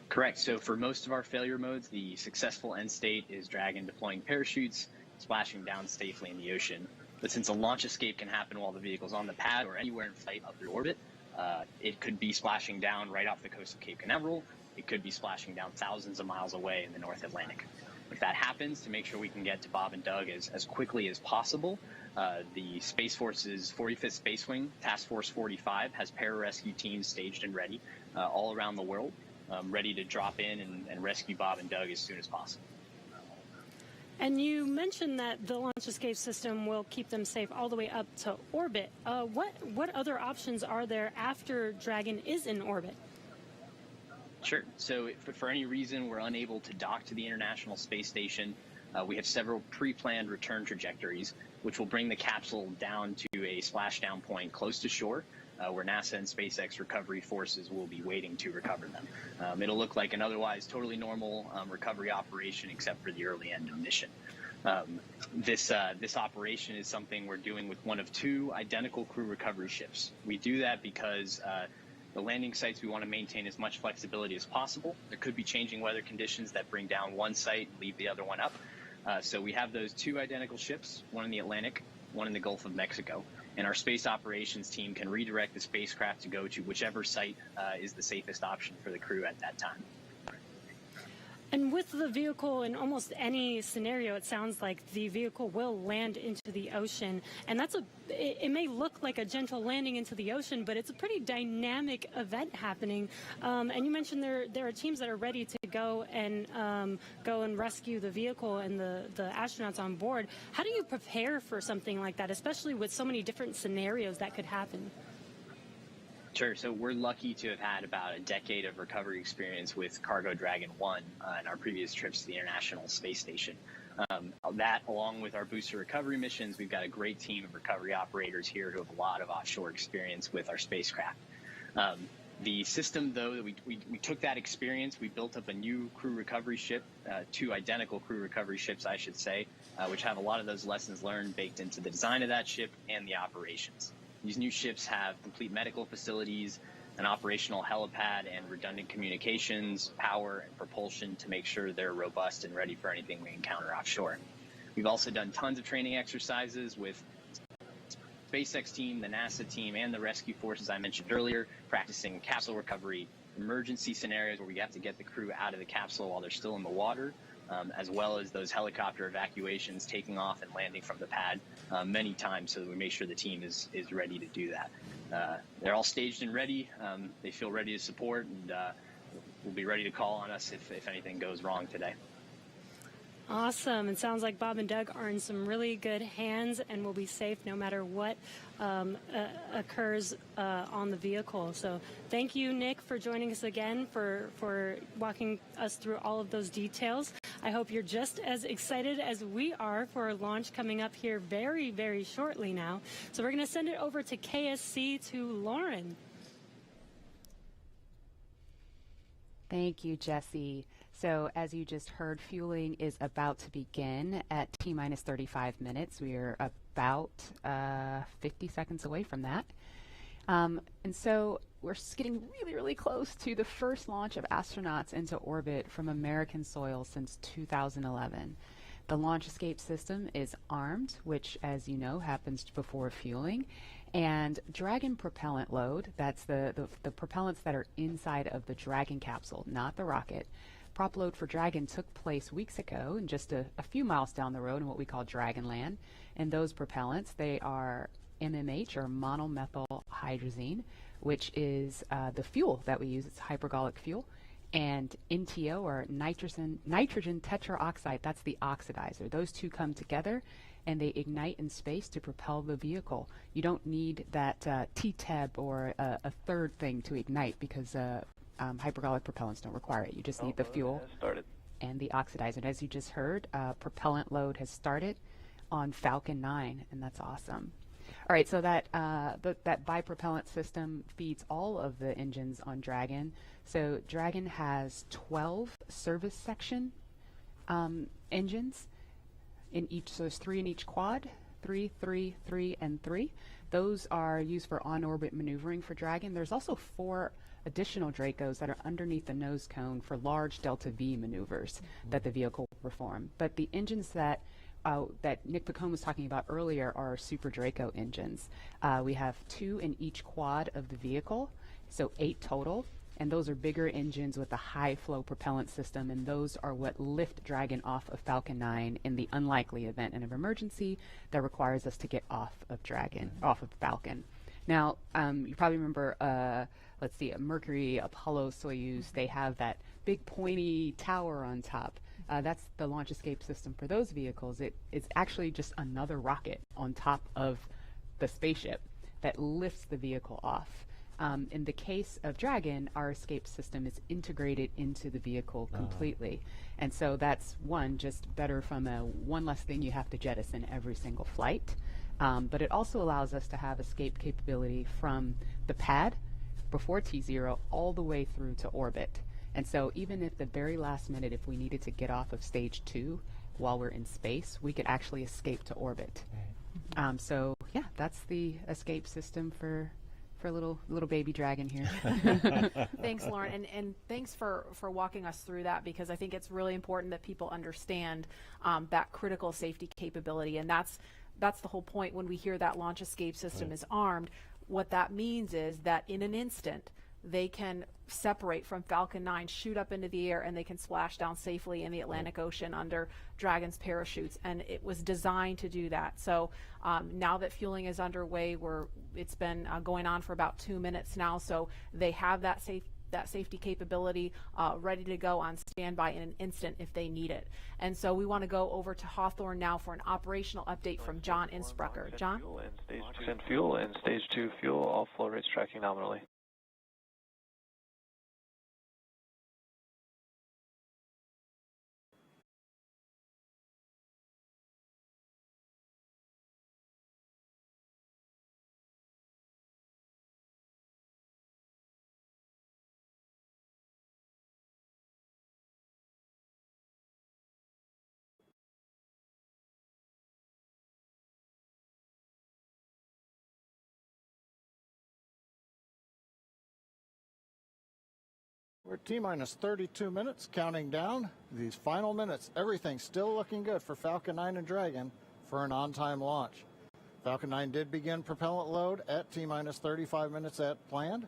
Correct. So for most of our failure modes, the successful end state is Dragon deploying parachutes, splashing down safely in the ocean. But since a launch escape can happen while the vehicle's on the pad or anywhere in flight up through orbit, it could be splashing down right off the coast of Cape Canaveral. It could be splashing down thousands of miles away in the North Atlantic. If that happens, to make sure we can get to Bob and Doug as quickly as possible, the Space Force's 45th Space Wing, Task Force 45, has pararescue teams staged and ready all around the world, ready to drop in and rescue Bob and Doug as soon as possible. And you mentioned that the launch escape system will keep them safe all the way up to orbit. What other options are there after Dragon is in orbit? Sure. So if for any reason we're unable to dock to the International Space Station, we have several pre-planned return trajectories, which will bring the capsule down to a splashdown point close to shore, where NASA and SpaceX recovery forces will be waiting to recover them. It'll look like an otherwise totally normal recovery operation, except for the early end of mission. This operation is something we're doing with one of two identical crew recovery ships. We do that because the landing sites, we want to maintain as much flexibility as possible. There could be changing weather conditions that bring down one site and leave the other one up. So we have those two identical ships, one in the Atlantic, one in the Gulf of Mexico. And our space operations team can redirect the spacecraft to go to whichever site is the safest option for the crew at that time. And with the vehicle, in almost any scenario, it sounds like the vehicle will land into the ocean. And it may look like a gentle landing into the ocean, but it's a pretty dynamic event happening. And you mentioned there are teams that are ready to go and rescue the vehicle and the astronauts on board. How do you prepare for something like that, especially with so many different scenarios that could happen? Sure. So we're lucky to have had about a decade of recovery experience with Cargo Dragon 1 in our previous trips to the International Space Station. That, along with our booster recovery missions, we've got a great team of recovery operators here who have a lot of offshore experience with our spacecraft. The system, though, that we took that experience, we built up a new crew recovery ship, two identical crew recovery ships, I should say, which have a lot of those lessons learned baked into the design of that ship and the operations. These new ships have complete medical facilities, an operational helipad, and redundant communications, power, and propulsion to make sure they're robust and ready for anything we encounter offshore. We've also done tons of training exercises with SpaceX team, the NASA team, and the rescue forces I mentioned earlier, practicing capsule recovery, emergency scenarios where we have to get the crew out of the capsule while they're still in the water, as well as those helicopter evacuations, taking off and landing from the pad many times so that we make sure the team is ready to do that. They're all staged and ready. They feel ready to support, and will be ready to call on us if anything goes wrong today. Awesome. It sounds like Bob and Doug are in some really good hands and will be safe no matter what occurs on the vehicle. So thank you, Nick, for joining us again, for walking us through all of those details. I hope you're just as excited as we are for a launch coming up here very, very shortly now. So we're going to send it over to KSC to Lauren. Thank you, Jesse. So as you just heard, fueling is about to begin at T-minus 35 minutes. We are about 50 seconds away from that. And so we're getting really, really close to the first launch of astronauts into orbit from American soil since 2011. The launch escape system is armed, which, as you know, happens before fueling. And Dragon propellant load, that's the propellants that are inside of the Dragon capsule, not the rocket. Prop load for Dragon took place weeks ago and just a few miles down the road in what we call Dragonland. And those propellants, they are MMH, or monomethyl hydrazine, which is the fuel that we use. It's hypergolic fuel. And NTO, or nitrogen tetraoxide, that's the oxidizer. Those two come together and they ignite in space to propel the vehicle. You don't need that TTEB or a third thing to ignite because hypergolic propellants don't require it. You just need the fuel and the oxidizer. And as you just heard, propellant load has started on Falcon 9, and that's awesome. All right, so that bipropellant system feeds all of the engines on Dragon. So Dragon has 12 service section engines in each, so there's 3 in each quad, 3, 3, 3, and 3. Those are used for on-orbit maneuvering for Dragon. There's also 4 additional Dracos that are underneath the nose cone for large Delta V maneuvers that the vehicle will perform. But the engines that Nick Picone was talking about earlier are Super Draco engines. We have 2 in each quad of the vehicle, so 8 total. And those are bigger engines with a high flow propellant system, and those are what lift Dragon off of Falcon 9 in the unlikely event of emergency that requires us to get off of Dragon, off of Falcon. Now, you probably remember, let's see, Mercury, Apollo, Soyuz, they have that big pointy tower on top. That's the launch escape system for those vehicles. It's actually just another rocket on top of the spaceship that lifts the vehicle off. In the case of Dragon, our escape system is integrated into the vehicle completely. And so that's just better from one less thing you have to jettison every single flight. But it also allows us to have escape capability from the pad before T0 all the way through to orbit. And so even if the very last minute, if we needed to get off of stage 2 while we're in space, we could actually escape to orbit. So yeah, that's the escape system for little baby Dragon here. Thanks, Lauren, and thanks for walking us through that, because I think it's really important that people understand that critical safety capability, and that's the whole point. When we hear that launch escape system is armed, what that means is that in an instant they can separate from Falcon 9, shoot up into the air, and they can splash down safely in the Atlantic Ocean under Dragon's parachutes. And it was designed to do that. So now that fueling is underway, it's been going on for about 2 minutes now. So they have that safety capability ready to go on standby in an instant if they need it. And so we want to go over to Hawthorne now for an operational update from John Insprucker. John? Fuel and stage 2 fuel, all flow rates tracking nominally. We're T-minus 32 minutes, counting down these final minutes. Everything's still looking good for Falcon 9 and Dragon for an on-time launch. Falcon 9 did begin propellant load at T-minus 35 minutes at planned.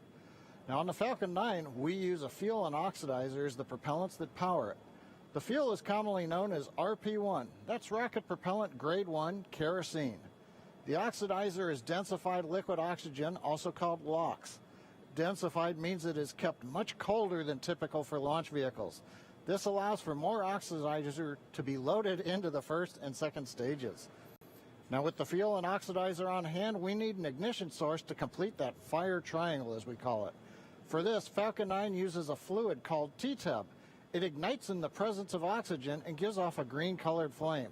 Now on the Falcon 9, we use a fuel and oxidizer as the propellants that power it. The fuel is commonly known as RP1. That's rocket propellant grade 1 kerosene. The oxidizer is densified liquid oxygen, also called LOX. Densified means it is kept much colder than typical for launch vehicles. This allows for more oxidizer to be loaded into the first and second stages. Now with the fuel and oxidizer on hand, we need an ignition source to complete that fire triangle, as we call it. For this, Falcon 9 uses a fluid called T-Tub. It ignites in the presence of oxygen and gives off a green-colored flame.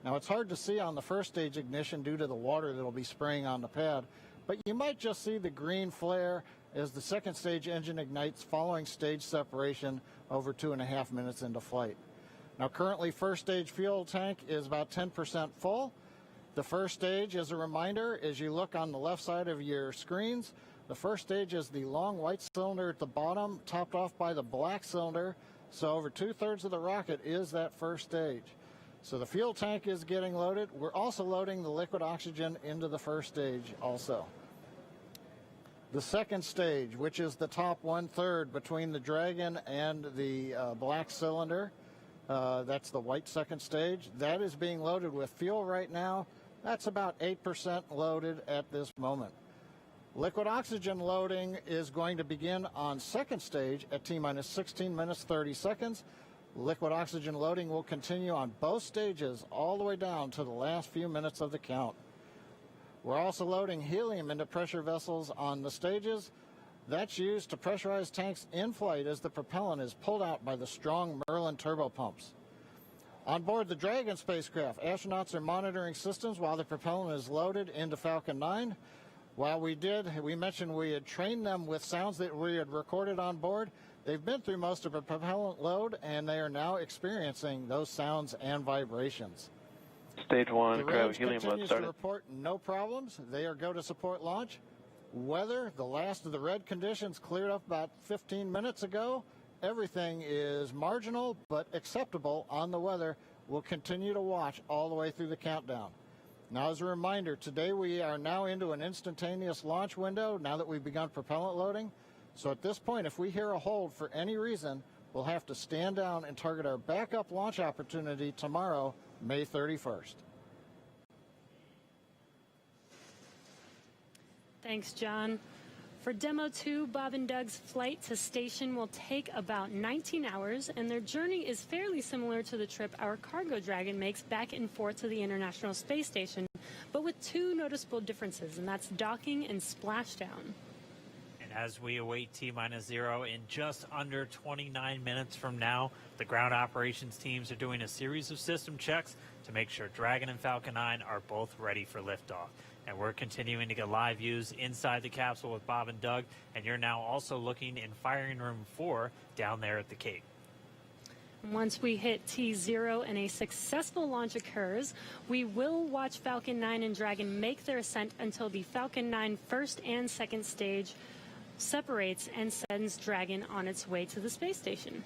Now it's hard to see on the first stage ignition due to the water that will be spraying on the pad, but you might just see the green flare as the second stage engine ignites following stage separation over 2.5 minutes into flight. Now currently first stage fuel tank is about 10% full. The first stage, as a reminder, as you look on the left side of your screens, the first stage is the long white cylinder at the bottom, topped off by the black cylinder. So over 2/3 of the rocket is that first stage. So the fuel tank is getting loaded. We're also loading the liquid oxygen into the first stage also. The second stage, which is the top 1/3 between the Dragon and the black cylinder, that's the white second stage, that is being loaded with fuel right now. That's about 8% loaded at this moment. Liquid oxygen loading is going to begin on second stage at T-minus 16 minutes 30 seconds. Liquid oxygen loading will continue on both stages all the way down to the last few minutes of the count. We're also loading helium into pressure vessels on the stages. That's used to pressurize tanks in flight as the propellant is pulled out by the strong Merlin turbopumps. On board the Dragon spacecraft, astronauts are monitoring systems while the propellant is loaded into Falcon 9. While we mentioned we had trained them with sounds that we had recorded on board. They've been through most of a propellant load, and they are now experiencing those sounds and vibrations. Stage 1, the grab range helium load continues started. to report no problems. They are go to support launch. Weather, the last of the red conditions cleared up about 15 minutes ago. Everything is marginal but acceptable on the weather. We'll continue to watch all the way through the countdown. Now, as a reminder, today we are now into an instantaneous launch window now that we've begun propellant loading. So at this point, if we hear a hold for any reason, we'll have to stand down and target our backup launch opportunity tomorrow, May 31st. Thanks, John. For Demo 2, Bob and Doug's flight to station will take about 19 hours, and their journey is fairly similar to the trip our Cargo Dragon makes back and forth to the International Space Station, but with two noticeable differences, and that's docking and splashdown. And as we await T-0 in just under 29 minutes from now, the ground operations teams are doing a series of system checks to make sure Dragon and Falcon 9 are both ready for liftoff. And we're continuing to get live views inside the capsule with Bob and Doug, and you're now also looking in firing room 4 down there at the Cape. Once we hit T0 and a successful launch occurs, we will watch Falcon 9 and Dragon make their ascent until the Falcon 9 first and second stage separates and sends Dragon on its way to the space station.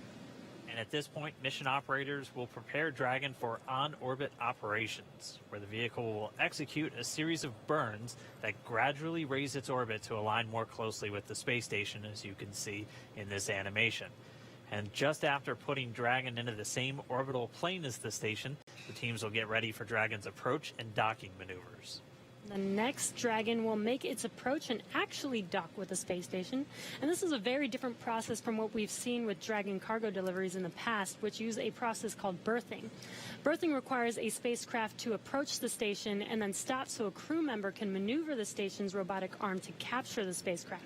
And at this point, mission operators will prepare Dragon for on-orbit operations, where the vehicle will execute a series of burns that gradually raise its orbit to align more closely with the space station, as you can see in this animation. And just after putting Dragon into the same orbital plane as the station, the teams will get ready for Dragon's approach and docking maneuvers. The next Dragon will make its approach and actually dock with the space station. And this is a very different process from what we've seen with Dragon cargo deliveries in the past, which use a process called berthing. Berthing requires a spacecraft to approach the station and then stop so a crew member can maneuver the station's robotic arm to capture the spacecraft.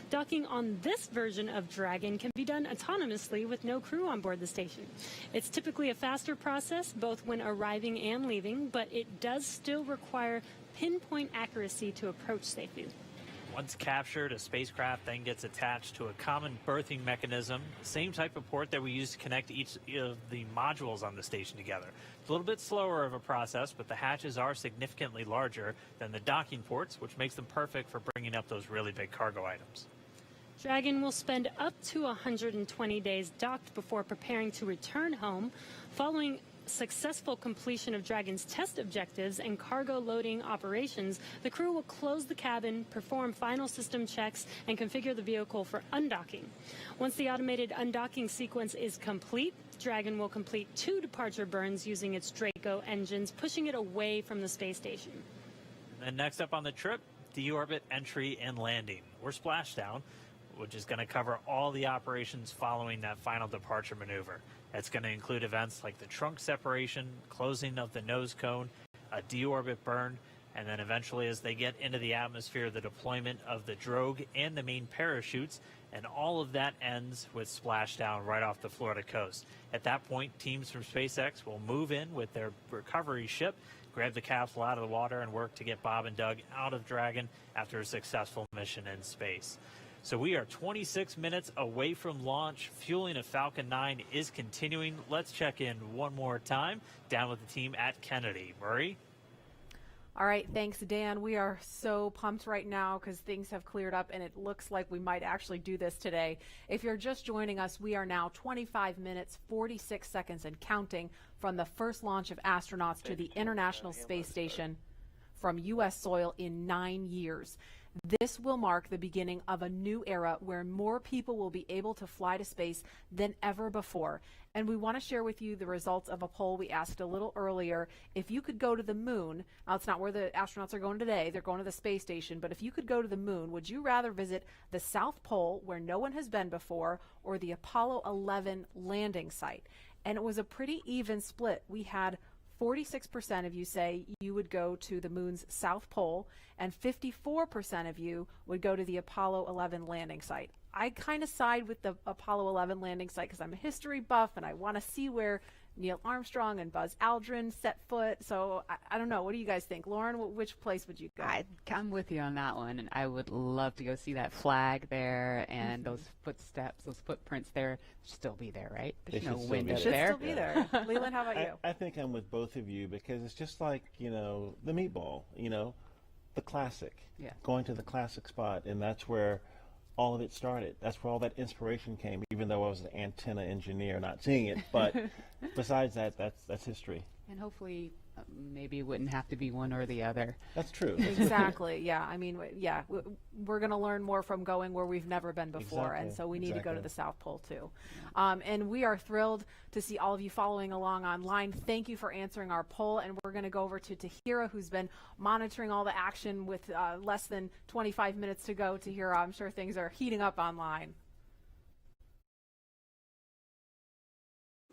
Docking on this version of Dragon can be done autonomously with no crew on board the station. It's typically a faster process, both when arriving and leaving, but it does still require pinpoint accuracy to approach safely. Once captured, a spacecraft then gets attached to a common berthing mechanism, the same type of port that we use to connect each of the modules on the station together. It's a little bit slower of a process, but the hatches are significantly larger than the docking ports, which makes them perfect for bringing up those really big cargo items. Dragon will spend up to 120 days docked before preparing to return home. Following successful completion of Dragon's test objectives and cargo loading operations, the crew will close the cabin, perform final system checks, and configure the vehicle for undocking. Once the automated undocking sequence is complete, Dragon will complete 2 departure burns using its Draco engines, pushing it away from the space station. And next up on the trip, deorbit entry and landing, or splashdown, which is going to cover all the operations following that final departure maneuver. It's going to include events like the trunk separation, closing of the nose cone, a deorbit burn, and then eventually as they get into the atmosphere, the deployment of the drogue and the main parachutes, and all of that ends with splashdown right off the Florida coast. At that point, teams from SpaceX will move in with their recovery ship, grab the capsule out of the water, and work to get Bob and Doug out of Dragon after a successful mission in space. So we are 26 minutes away from launch. Fueling of Falcon 9 is continuing. Let's check in one more time down with the team at Kennedy. Murray? All right, thanks, Dan. We are so pumped right now because things have cleared up and it looks like we might actually do this today. If you're just joining us, we are now 25 minutes, 46 seconds and counting from the first launch of astronauts to the International Space Station from U.S. soil in 9 years. This will mark the beginning of a new era where more people will be able to fly to space than ever before. And we want to share with you the results of a poll we asked a little earlier. If you could go to the moon, now it's not where the astronauts are going today, they're going to the space station, but if you could go to the moon, would you rather visit the South Pole where no one has been before or the Apollo 11 landing site? And it was a pretty even split. We had 46% of you say you would go to the moon's south pole, and 54% of you would go to the Apollo 11 landing site. I kind of side with the Apollo 11 landing site because I'm a history buff and I want to see where Neil Armstrong and Buzz Aldrin set foot. So I don't know. What do you guys think? Lauren, which place would you go? I'm with you on that one, and I would love to go see that flag there and those footsteps, those footprints there. Still be there, right? There's no wind up there. Still be there. Leland, how about you? I think I'm with both of you because it's just like, the meatball, the classic. Yeah. Going to the classic spot, and that's where all of it started. That's where all that inspiration came, even though I was an antenna engineer not seeing it. But besides that, that's history. And hopefully maybe it wouldn't have to be one or the other. That's true. Exactly. Yeah. I mean, yeah, we're going to learn more from going where we've never been before. Exactly. And so we need to go to the South Pole too. And we are thrilled to see all of you following along online. Thank you for answering our poll. And we're going to go over to Tahira, who's been monitoring all the action with less than 25 minutes to go. Tahira, I'm sure things are heating up online.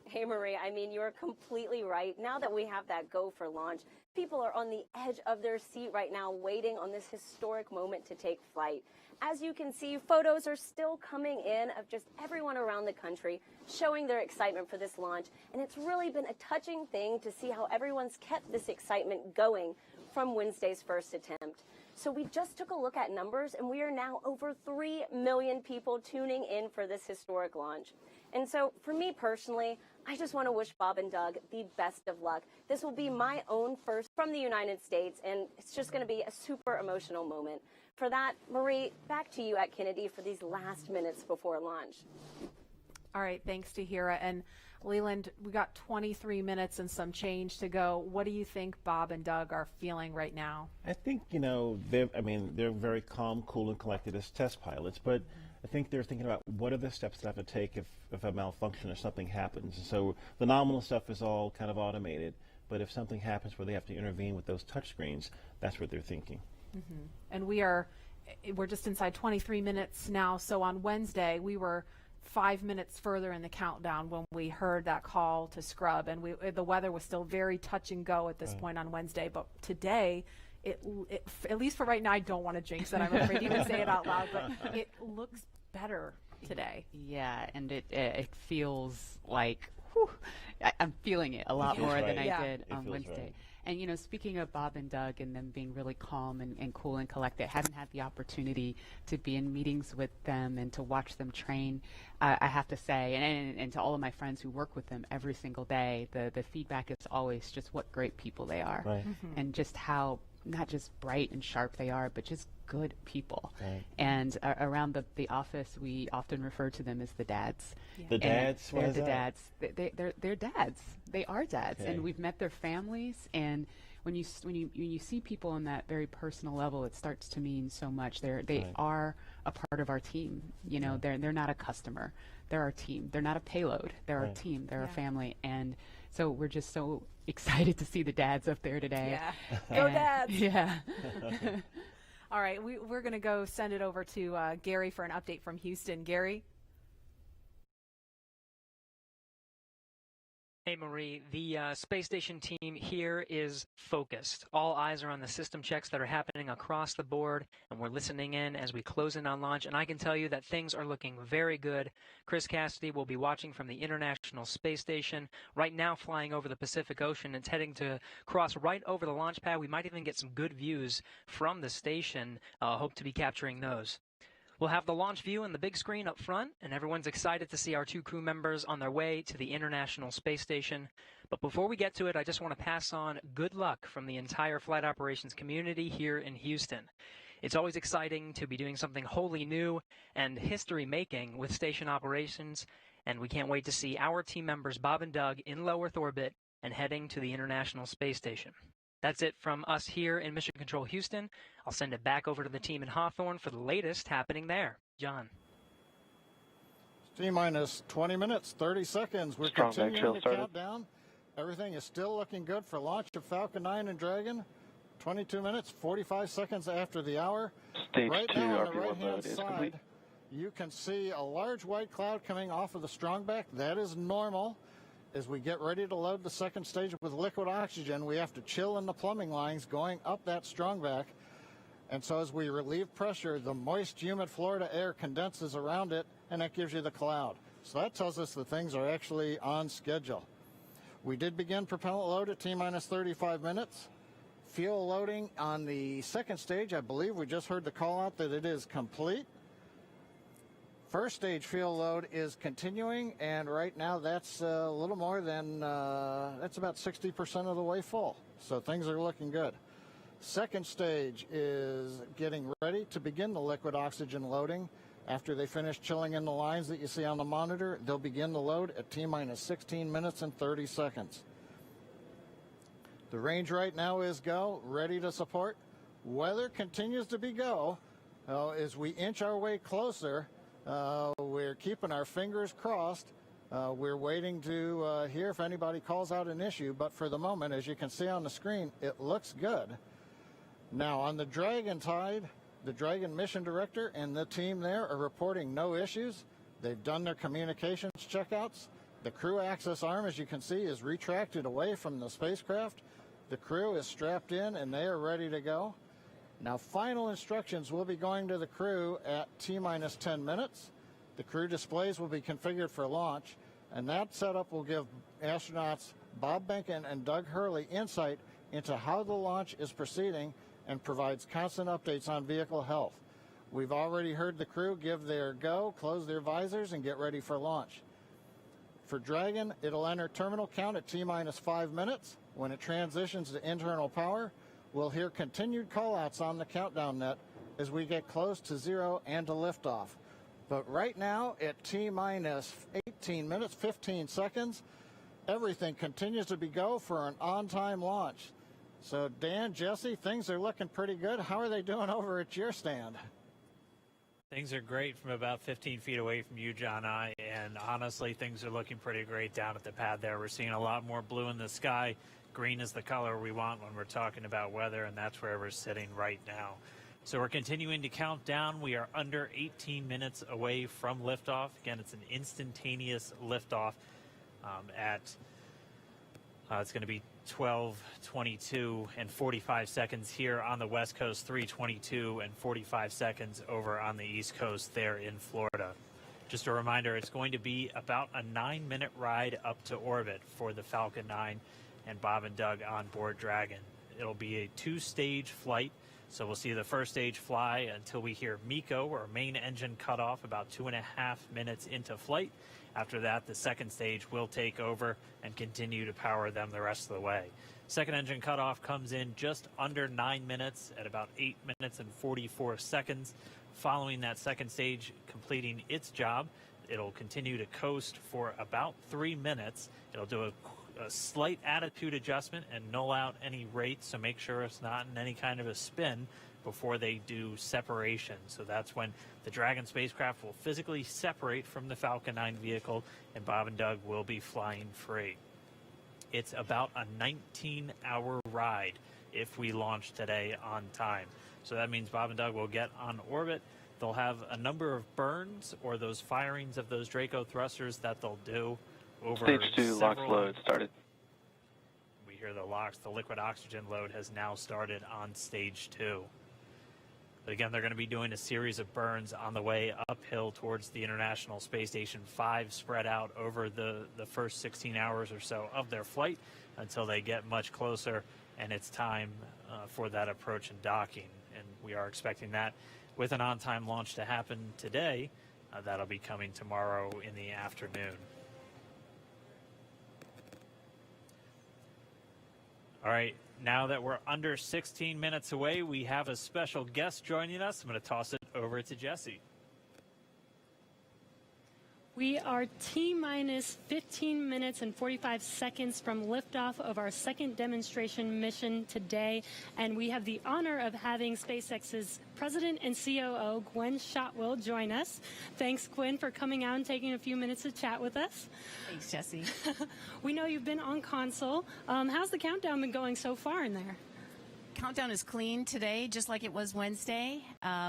Hey, Marie, I mean, you're completely right. Now that we have that go for launch, people are on the edge of their seat right now, waiting on this historic moment to take flight. As you can see, photos are still coming in of just everyone around the country showing their excitement for this launch. And it's really been a touching thing to see how everyone's kept this excitement going from Wednesday's first attempt. So we just took a look at numbers, and we are now over 3 million people tuning in for this historic launch. And so for me personally, I just want to wish Bob and Doug the best of luck. This will be my own first from the United States, and it's just going to be a super emotional moment. For that, Marie, back to you at Kennedy for these last minutes before launch. All right, thanks, Tahira. And Leland, we got 23 minutes and some change to go. What do you think Bob and Doug are feeling right now? I think, they're very calm, cool, and collected as test pilots, but I think they're thinking about what are the steps that I have to take if a malfunction or something happens. So the nominal stuff is all kind of automated, but if something happens where they have to intervene with those touch screens, that's what they're thinking. Mm-hmm. And we're just inside 23 minutes now. So on Wednesday, we were 5 minutes further in the countdown when we heard that call to scrub, and the weather was still very touch and go at this point on Wednesday. But today, it, at least for right now, I don't want to jinx it. I'm afraid to even say it out loud, but it looks better today. Yeah, and it feels like I'm feeling it a lot more than I did on Wednesday. Right. And, speaking of Bob and Doug and them being really calm and cool and collected, having had the opportunity to be in meetings with them and to watch them train, I have to say, and to all of my friends who work with them every single day, the feedback is always just what great people they are. Right. Mm-hmm. And just how not just bright and sharp they are, but just good people. Right. And around the office, we often refer to them as the dads. Yeah. The dads? They're the dads. They're dads. They are dads. Okay. And we've met their families. And when you see people on that very personal level, it starts to mean so much. They are a part of our team. They're not a customer. They're our team. They're not a payload. They're our team. They're our family. And so we're just so excited to see the dads up there today. Yeah. Go dads. Yeah. All right, we're going to go send it over to Gary for an update from Houston. Gary? Hey, Marie, the space station team here is focused. All eyes are on the system checks that are happening across the board, and we're listening in as we close in on launch. And I can tell you that things are looking very good. Chris Cassidy will be watching from the International Space Station, right now flying over the Pacific Ocean. It's heading to cross right over the launch pad. We might even get some good views from the station. Hope to be capturing those. We'll have the launch view and the big screen up front, and everyone's excited to see our 2 crew members on their way to the International Space Station. But before we get to it, I just want to pass on good luck from the entire flight operations community here in Houston. It's always exciting to be doing something wholly new and history-making with station operations, and we can't wait to see our team members Bob and Doug in low Earth orbit and heading to the International Space Station. That's it from us here in Mission Control Houston. I'll send it back over to the team in Hawthorne for the latest happening there. John. T-minus 20 minutes, 30 seconds. We're continuing the countdown. Everything is still looking good for launch of Falcon 9 and Dragon. 22 minutes, 45 seconds after the hour. Stage right 2 now on the RP1 right-hand mode is complete. side, you can see a large white cloud coming off of the strongback. That is normal. As we get ready to load the second stage with liquid oxygen, we have to chill in the plumbing lines going up that strongback. And so as we relieve pressure, the moist, humid Florida air condenses around it, and that gives you the cloud. So that tells us that things are actually on schedule. We did begin propellant load at T-minus 35 minutes. Fuel loading on the second stage, I believe we just heard the call out that it is complete. First stage fuel load is continuing, and right now that's a little more than, that's about 60% of the way full. So things are looking good. Second stage is getting ready to begin the liquid oxygen loading. After they finish chilling in the lines that you see on the monitor, they'll begin the load at T-minus 16 minutes and 30 seconds. The range right now is go, ready to support. Weather continues to be go. As we inch our way closer, we're keeping our fingers crossed. We're waiting to hear if anybody calls out an issue, but for the moment, as you can see on the screen, it looks good. Now, on the Dragon side, the Dragon mission director and the team there are reporting no issues. They've done their communications checkouts. The crew access arm, as you can see, is retracted away from the spacecraft. The crew is strapped in and they are ready to go. Now, final instructions will be going to the crew at T-minus 10 minutes. The crew displays will be configured for launch, and that setup will give astronauts Bob Behnken and Doug Hurley insight into how the launch is proceeding and provides constant updates on vehicle health. We've already heard the crew give their go, close their visors, and get ready for launch. For Dragon, it'll enter terminal count at T-minus 5 minutes. When it transitions to internal power, we'll hear continued callouts on the countdown net as we get close to zero and to liftoff. But right now, at T-minus 18 minutes, 15 seconds, everything continues to be go for an on-time launch. So, Dan, Jesse, things are looking pretty good. How are they doing over at your stand? Things are great from about 15 feet away from you, John. And honestly, things are looking pretty great down at the pad there. We're seeing a lot more blue in the sky. Green is the color we want when we're talking about weather, and that's where we're sitting right now. So we're continuing to count down. We are under 18 minutes away from liftoff. Again, it's an instantaneous liftoff it's going to be 12:22 and 45 seconds here on the West Coast, 3:22 and 45 seconds over on the East Coast there in Florida. Just a reminder, it's going to be about a 9-minute ride up to orbit for the Falcon 9 and Bob and Doug on board Dragon. It'll be a 2-stage flight. So we'll see the first stage fly until we hear MECO, or main engine cutoff, about 2.5 minutes into flight. After that, the second stage will take over and continue to power them the rest of the way. Second engine cutoff comes in just under 9 minutes at about 8 minutes and 44 seconds. Following that second stage completing its job, it'll continue to coast for about 3 minutes. It'll do a slight attitude adjustment and null out any rates, so make sure it's not in any kind of a spin before they do separation. So that's when the Dragon spacecraft will physically separate from the Falcon 9 vehicle and Bob and Doug will be flying free. It's about a 19-hour ride if we launch today on time. So that means Bob and Doug will get on orbit. They'll have a number of burns, or those firings of those Draco thrusters that they'll do over Stage 2 LOX load started. We hear the LOX, the liquid oxygen load, has now started on stage 2. But again, they're going to be doing a series of burns on the way uphill towards the International Space Station 5, spread out over the first 16 hours or so of their flight until they get much closer and it's time for that approach and docking. And we are expecting that with an on-time launch to happen today. That'll be coming tomorrow in the afternoon. All right, now that we're under 16 minutes away, we have a special guest joining us. I'm going to toss it over to Jesse. We are T-minus 15 minutes and 45 seconds from liftoff of our second demonstration mission today, and we have the honor of having SpaceX's President and COO, Gwen Shotwell, join us. Thanks, Gwen, for coming out and taking a few minutes to chat with us. Thanks, Jesse. We know you've been on console. How's the countdown been going so far in there? Countdown is clean today, just like it was Wednesday.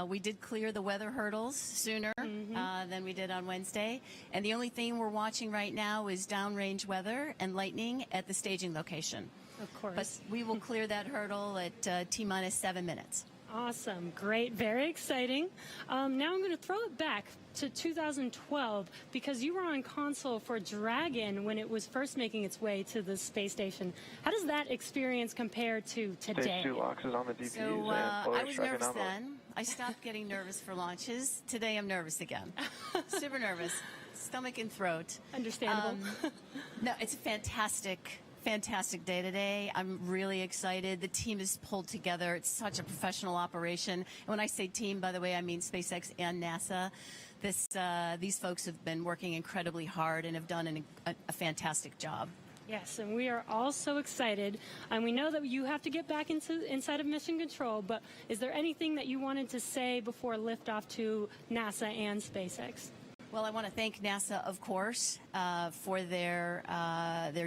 We did clear the weather hurdles sooner than we did on Wednesday. And the only thing we're watching right now is downrange weather and lightning at the staging location. Of course. But we will clear that hurdle at T-minus 7 minutes. Awesome. Great. Very exciting. Now I'm going to throw it back to 2012 because you were on console for Dragon when it was first making its way to the space station. How does that experience compare to today? Stage 2 LOX is on the DPUs So and I was nervous then. I stopped getting nervous for launches. Today I'm nervous again. Super nervous. Stomach and throat. Understandable. No, it's a fantastic day today. I'm really excited. The team is pulled together. It's such a professional operation. And when I say team, by the way, I mean SpaceX and NASA. These folks have been working incredibly hard and have done a fantastic job. Yes, and we are all so excited. And we know that you have to get back inside of Mission Control, but is there anything that you wanted to say before liftoff to NASA and SpaceX? Well, I want to thank NASA, of course, for their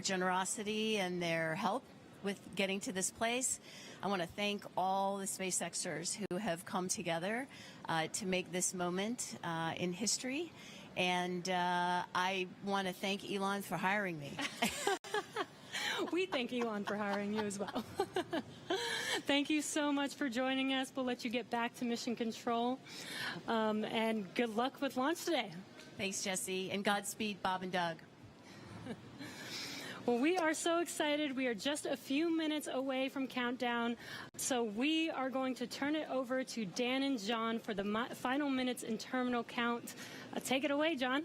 generosity and their help with getting to this place. I want to thank all the SpaceXers who have come together to make this moment in history. And I want to thank Elon for hiring me. We thank Elon for hiring you as well. Thank you so much for joining us. We'll let you get back to Mission Control. And good luck with launch today. Thanks, Jesse. And Godspeed, Bob and Doug. Well, we are so excited. We are just a few minutes away from countdown. So we are going to turn it over to Dan and John for the final minutes in terminal count. Take it away, John.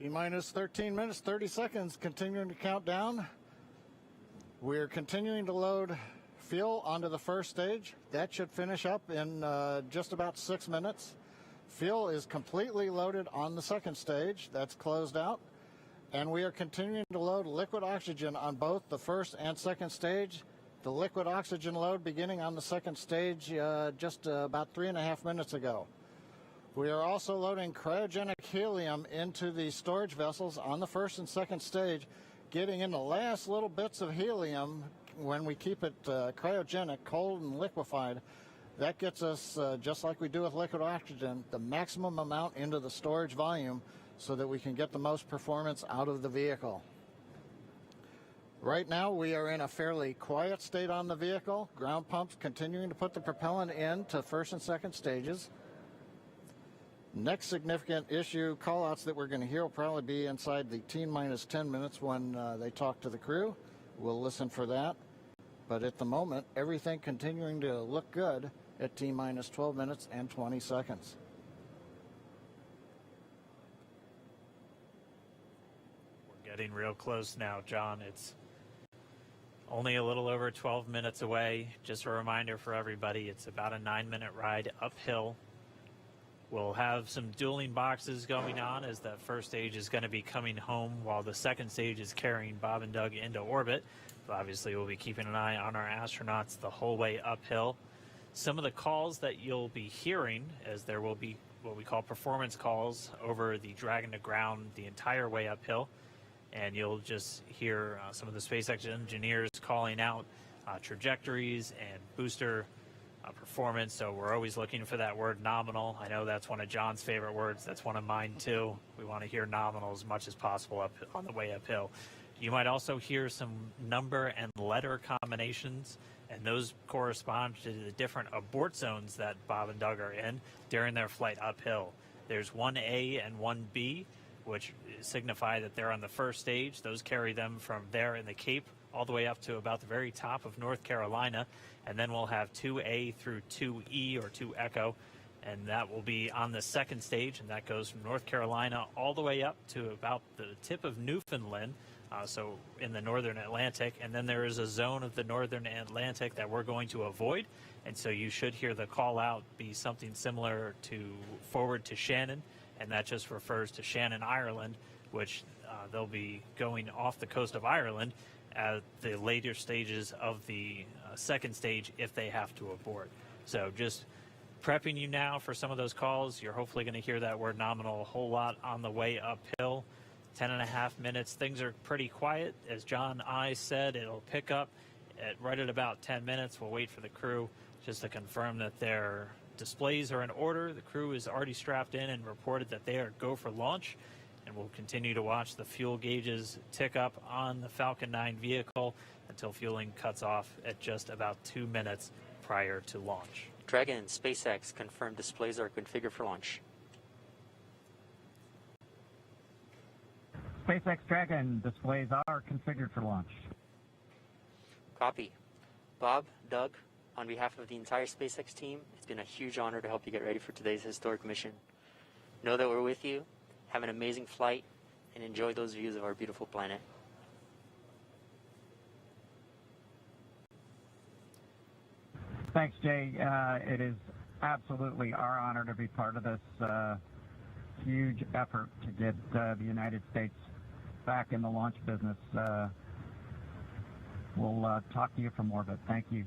T-minus 13 minutes, 30 seconds, continuing to count down. We're continuing to load fuel onto the first stage. That should finish up in just about 6 minutes. Fuel is completely loaded on the second stage. That's closed out. And we are continuing to load liquid oxygen on both the first and second stage. The liquid oxygen load beginning on the second stage just about 3.5 minutes ago. We are also loading cryogenic helium into the storage vessels on the first and second stage, getting in the last little bits of helium when we keep it cryogenic, cold and liquefied. That gets us, just like we do with liquid oxygen, the maximum amount into the storage volume so that we can get the most performance out of the vehicle. Right now we are in a fairly quiet state on the vehicle. Ground pumps continuing to put the propellant in to first and second stages. Next significant issue callouts that we're going to hear will probably be inside the T-minus 10 minutes when they talk to the crew. We'll listen for that. But at the moment, everything continuing to look good at T-minus 12 minutes and 20 seconds. We're getting real close now, John. It's only a little over 12 minutes away. Just a reminder for everybody, it's about a 9-minute ride uphill. We'll have some dueling boxes going on as that first stage is going to be coming home while the second stage is carrying Bob and Doug into orbit. But obviously, we'll be keeping an eye on our astronauts the whole way uphill. Some of the calls that you'll be hearing, as there will be what we call performance calls over the Dragon to ground the entire way uphill. And you'll just hear some of the SpaceX engineers calling out trajectories and booster performance. So we're always looking for that word nominal. I know that's one of John's favorite words. That's one of mine too. We want to hear nominal as much as possible up on the way uphill. You might also hear some number and letter combinations, and those correspond to the different abort zones that Bob and Doug are in during their flight uphill. There's 1A and 1B, which signify that they're on the first stage. Those carry them from there in the Cape all the way up to about the very top of North Carolina. And then we'll have 2A through 2E or 2 Echo, and that will be on the second stage, and that goes from North Carolina all the way up to about the tip of Newfoundland, so in the northern Atlantic. And then there is a zone of the northern Atlantic that we're going to avoid, and so you should hear the call out be something similar to forward to Shannon, and that just refers to Shannon, Ireland, which they'll be going off the coast of Ireland at the later stages of the second stage if they have to abort. So just prepping you now for some of those calls. You're hopefully going to hear that word nominal a whole lot on the way uphill. 10.5 minutes. Things are pretty quiet. As John I said, it'll pick up right at about 10 minutes. We'll wait for the crew just to confirm that their displays are in order. The crew is already strapped in and reported that they are go for launch. And we'll continue to watch the fuel gauges tick up on the Falcon 9 vehicle until fueling cuts off at just about 2 minutes prior to launch. Dragon and SpaceX confirmed displays are configured for launch. SpaceX Dragon displays are configured for launch. Copy. Bob, Doug, on behalf of the entire SpaceX team, it's been a huge honor to help you get ready for today's historic mission. Know that we're with you. Have an amazing flight and enjoy those views of our beautiful planet. Thanks, Jay. It is absolutely our honor to be part of this huge effort to get the United States back in the launch business. We'll talk to you from orbit. Thank you.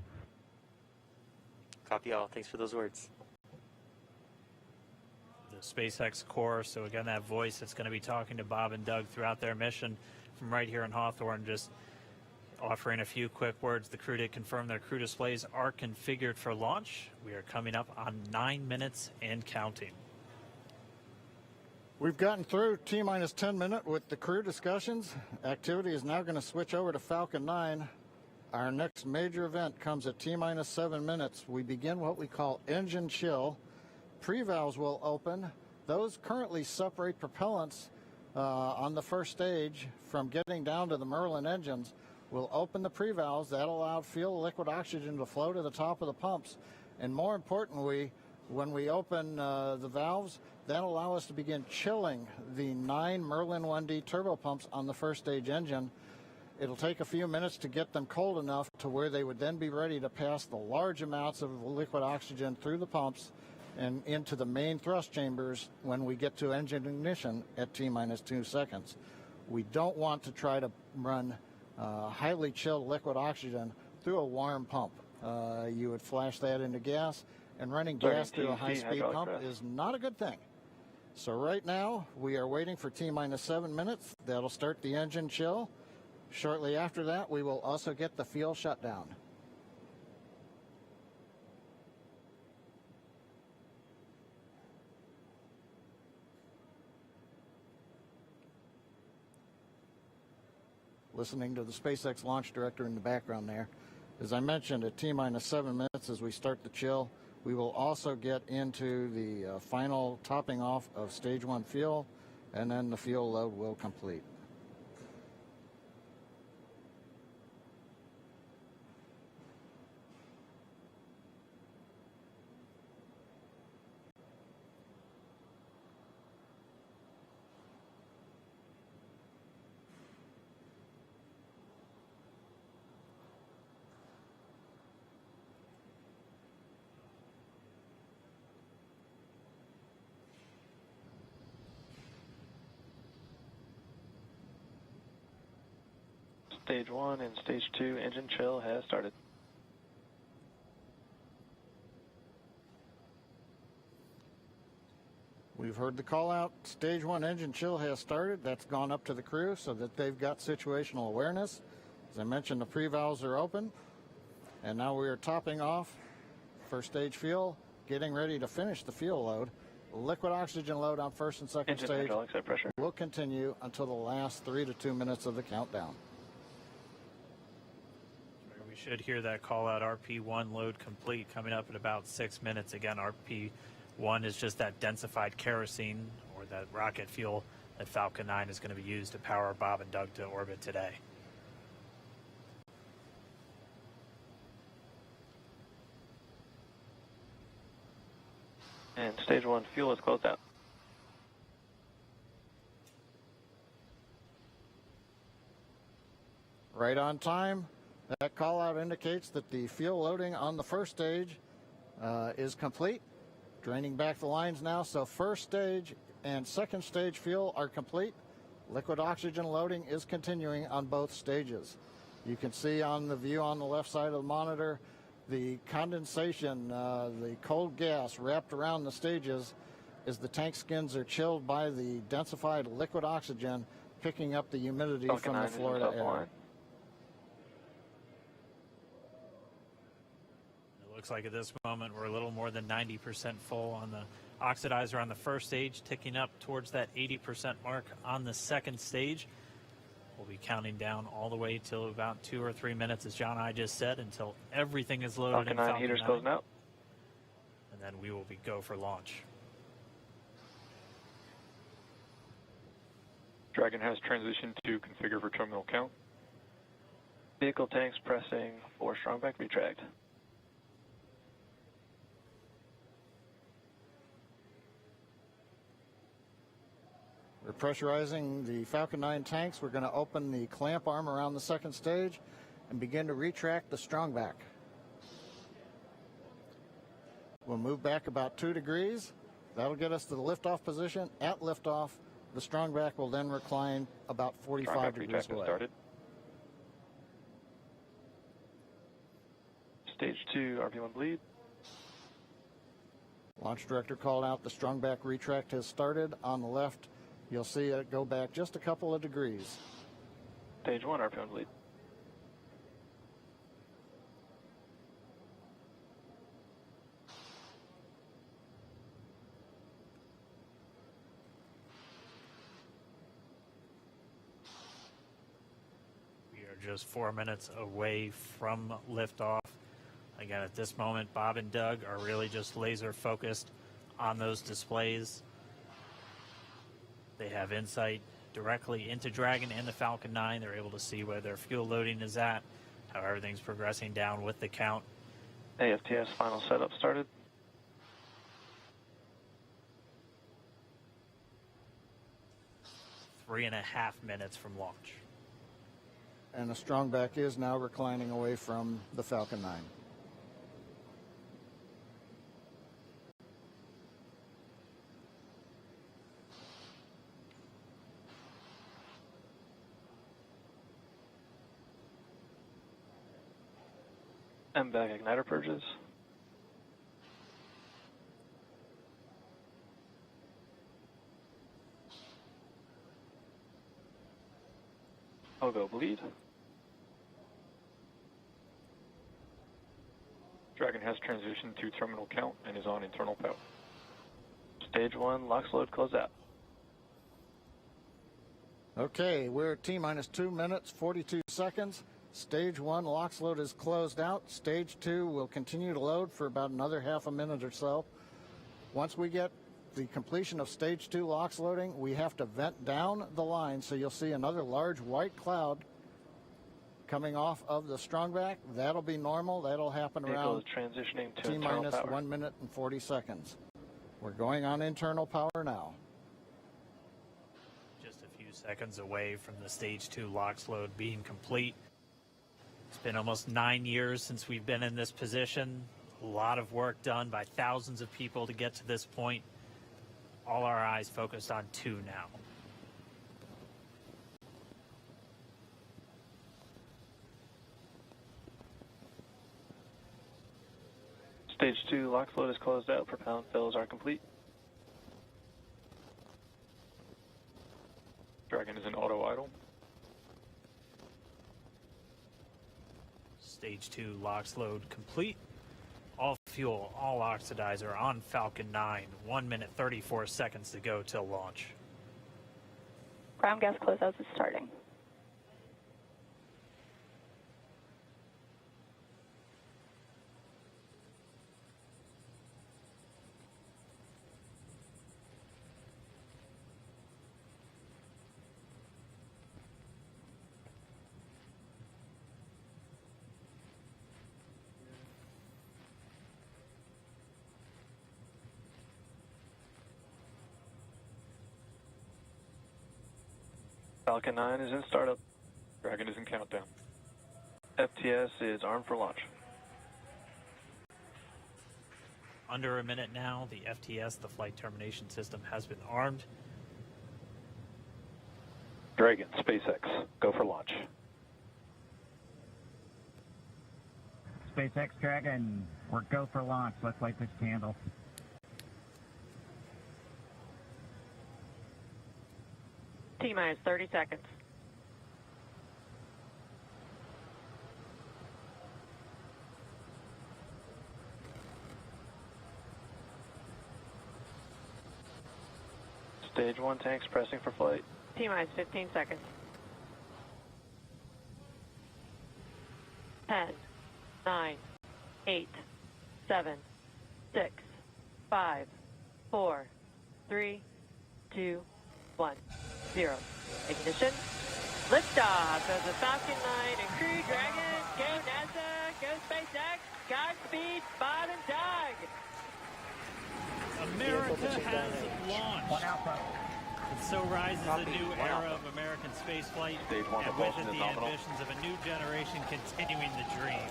Copy all. Thanks for those words. The SpaceX core, so again, that voice that's going to be talking to Bob and Doug throughout their mission from right here in Hawthorne, just offering a few quick words. The crew did confirm their crew displays are configured for launch. We are coming up on 9 minutes and counting. We've gotten through T-minus 10 minute with the crew discussions. Activity is now going to switch over to Falcon 9. Our next major event comes at T-minus 7 minutes. We begin what we call engine chill. Pre-valves will open. Those currently separate propellants on the first stage from getting down to the Merlin engines. We'll open the pre-valves. That'll allow fuel liquid oxygen to flow to the top of the pumps. And more importantly, when we open the valves, that'll allow us to begin chilling the 9 Merlin 1D turbopumps on the first stage engine. It'll take a few minutes to get them cold enough to where they would then be ready to pass the large amounts of liquid oxygen through the pumps and into the main thrust chambers when we get to engine ignition at T-minus 2 seconds. We don't want to try to run highly chilled liquid oxygen through a warm pump. You would flash that into gas, and running gas through a high-speed pump is not a good thing. So right now, we are waiting for T-minus 7 minutes. That'll start the engine chill. Shortly after that, we will also get the fuel shutdown. Listening to the SpaceX launch director in the background there. As I mentioned, at T-minus 7 minutes as we start the chill, we will also get into the final topping off of stage 1 fuel, and then the fuel load will complete. Stage 1 and Stage 2 engine chill has started. We've heard the call out. Stage 1 engine chill has started. That's gone up to the crew so that they've got situational awareness. As I mentioned, the pre-valves are open. And now we are topping off first stage fuel, getting ready to finish the fuel load. Liquid oxygen load on first and second stage will continue until the last 3 to 2 minutes of the countdown. We should hear that call out RP1 load complete coming up in about 6 minutes. Again, RP1 is just that densified kerosene or that rocket fuel that Falcon 9 is going to be used to power Bob and Doug to orbit today. And Stage 1 fuel is closed out. Right on time. That call out indicates that the fuel loading on the first stage is complete. Draining back the lines now, so first stage and second stage fuel are complete. Liquid oxygen loading is continuing on both stages. You can see on the view on the left side of the monitor the condensation, the cold gas wrapped around the stages as the tank skins are chilled by the densified liquid oxygen picking up the humidity from the Florida air. It looks like at this moment we're a little more than 90% full on the oxidizer on the first stage, ticking up towards that 80% mark on the second stage. We'll be counting down all the way till about 2 or 3 minutes, as John and I just said, until everything is loaded Falcon in 9 Falcon heaters 9. closing out. And then we will be go for launch. Dragon has transitioned to configure for terminal count. Vehicle tanks pressing for strong back retract. We're pressurizing the Falcon 9 tanks. We're going to open the clamp arm around the second stage and begin to retract the strong back. We'll move back about 2 degrees. That'll get us to the liftoff position. At liftoff, The strongback will then recline about 45 degrees retract has away. started. Stage 2, RP1 bleed. Launch director called out the strongback retract has started. On the left, you'll see it go back just a couple of degrees. Stage 1, RP1 bleed. We are just 4 minutes away from liftoff. Again, at this moment, Bob and Doug are really just laser focused on those displays. They have insight directly into Dragon and the Falcon 9. They're able to see where their fuel loading is at, how everything's progressing down with the count. AFTS final setup started. Three and a half minutes from launch. And the strongback is now reclining away from the Falcon 9. MVAC igniter purges. Go bleed. Dragon has transitioned to terminal count and is on internal power. Stage 1, LOX load close out. Okay, we're at T-minus 2 minutes, 42 seconds. Stage 1 LOX load is closed out. Stage 2 will continue to load for about another half a minute or so. Once we get the completion of Stage 2 LOX loading, we have to vent down the line, so you'll see another large white cloud coming off of the strongback. That'll be normal. That'll happen around transitioning to T-minus internal power. 1 minute and 40 seconds. We're going on internal power now. Just a few seconds away from the Stage 2 LOX load being complete. It's been almost 9 years since we've been in this position. A lot of work done by thousands of people to get to this point. All our eyes focused on 2 now. Stage 2 LOX load is closed out. Propellant fills are complete. Dragon is in auto idle. Stage 2 LOX load complete. All fuel, all oxidizer on Falcon 9. 1 minute 34 seconds to go till launch. Ground gas closeouts is starting. Falcon 9 is in startup. Dragon is in countdown. FTS is armed for launch. Under a minute now, the FTS, the flight termination system, has been armed. Dragon, SpaceX, go for launch. SpaceX Dragon, we're go for launch. Let's light this candle. T-minus 30 seconds. Stage 1 tanks pressing for flight. T-minus 15 seconds. 10, 9, 8, 7, 6, 5, 4, 3, 2, 1, 0. Ignition. Liftoff of the Falcon 9 and Crew Dragon. Go NASA, go SpaceX, Godspeed, Bob and Doug. America has launched. And so rises a new era of American spaceflight, and with it the ambitions of a new generation continuing the dream.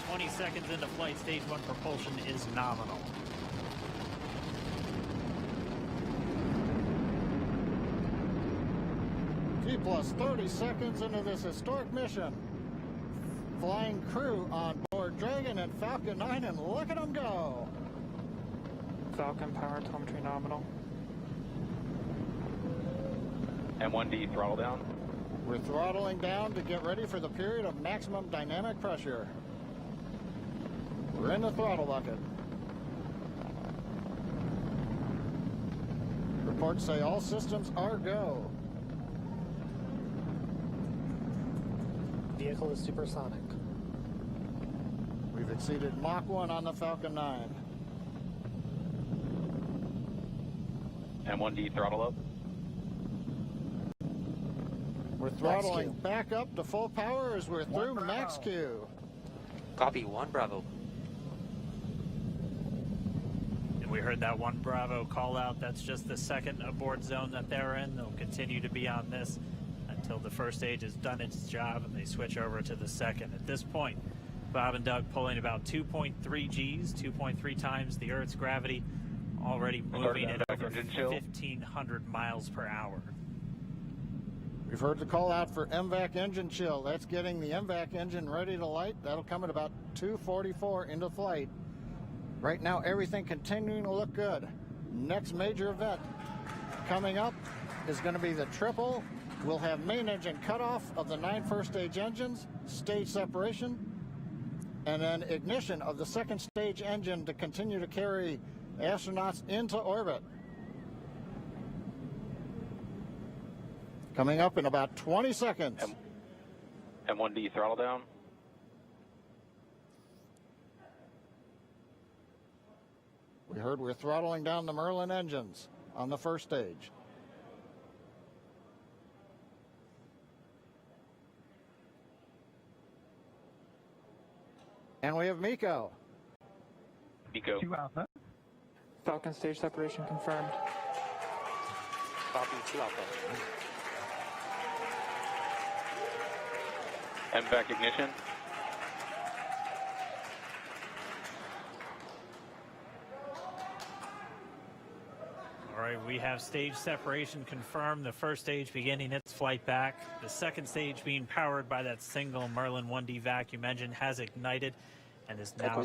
20 seconds into flight, Stage 1 propulsion is nominal. plus 30 seconds into this historic mission. Flying crew on board Dragon and Falcon 9, and look at them go. Falcon power telemetry nominal. M1D throttle down. We're throttling down to get ready for the period of maximum dynamic pressure. We're in the throttle bucket. Reports say all systems are go. Vehicle is supersonic. We've exceeded Mach 1 on the Falcon 9. M1D throttle up. We're throttling back up to full power as we're through max Q. Copy, 1 Bravo. And we heard that 1 Bravo call out. That's just the second abort zone that they're in. They'll continue to be on this until the first stage has done its job and they switch over to the second. At this point, Bob and Doug pulling about 2.3 Gs, 2.3 times the Earth's gravity, already moving at over 1,500 miles per hour. We've heard the call out for MVAC engine chill. That's getting the MVAC engine ready to light. That'll come at about 2:44 into flight. Right now, everything continuing to look good. Next major event coming up is going to be the triple. We'll have main engine cutoff of the 9 first stage engines, stage separation, and then ignition of the second stage engine to continue to carry astronauts into orbit. Coming up in about 20 seconds. M1D throttle down. We heard we're throttling down the Merlin engines on the first stage. And we have Miko. Miko. 2 Alpha. Falcon stage separation confirmed. Copy, 2 Alpha. MVAC ignition. All right, we have stage separation confirmed. The first stage beginning its flight back. The second stage being powered by that single Merlin 1D vacuum engine has ignited and is now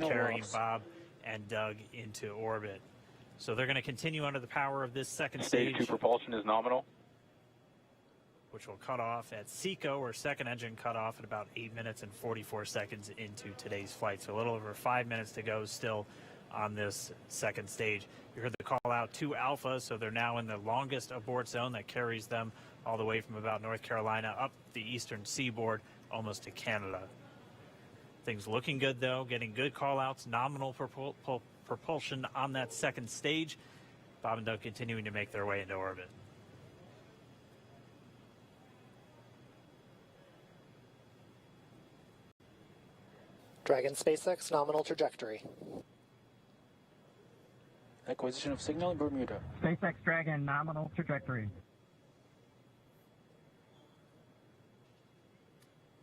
carrying Bob and Doug into orbit. So they're going to continue under the power of this second Stage 2 propulsion is nominal. Which will cut off at SECO, or second engine cut off at about 8 minutes and 44 seconds into today's flight. So a little over 5 minutes to go still on this second stage. You heard the call out 2 Alpha, so they're now in the longest abort zone that carries them all the way from about North Carolina up the eastern seaboard almost to Canada. Things looking good though, getting good call outs, nominal propulsion on that second stage. Bob and Doug continuing to make their way into orbit. Dragon SpaceX nominal trajectory. Acquisition of signal in Bermuda. SpaceX Dragon nominal trajectory.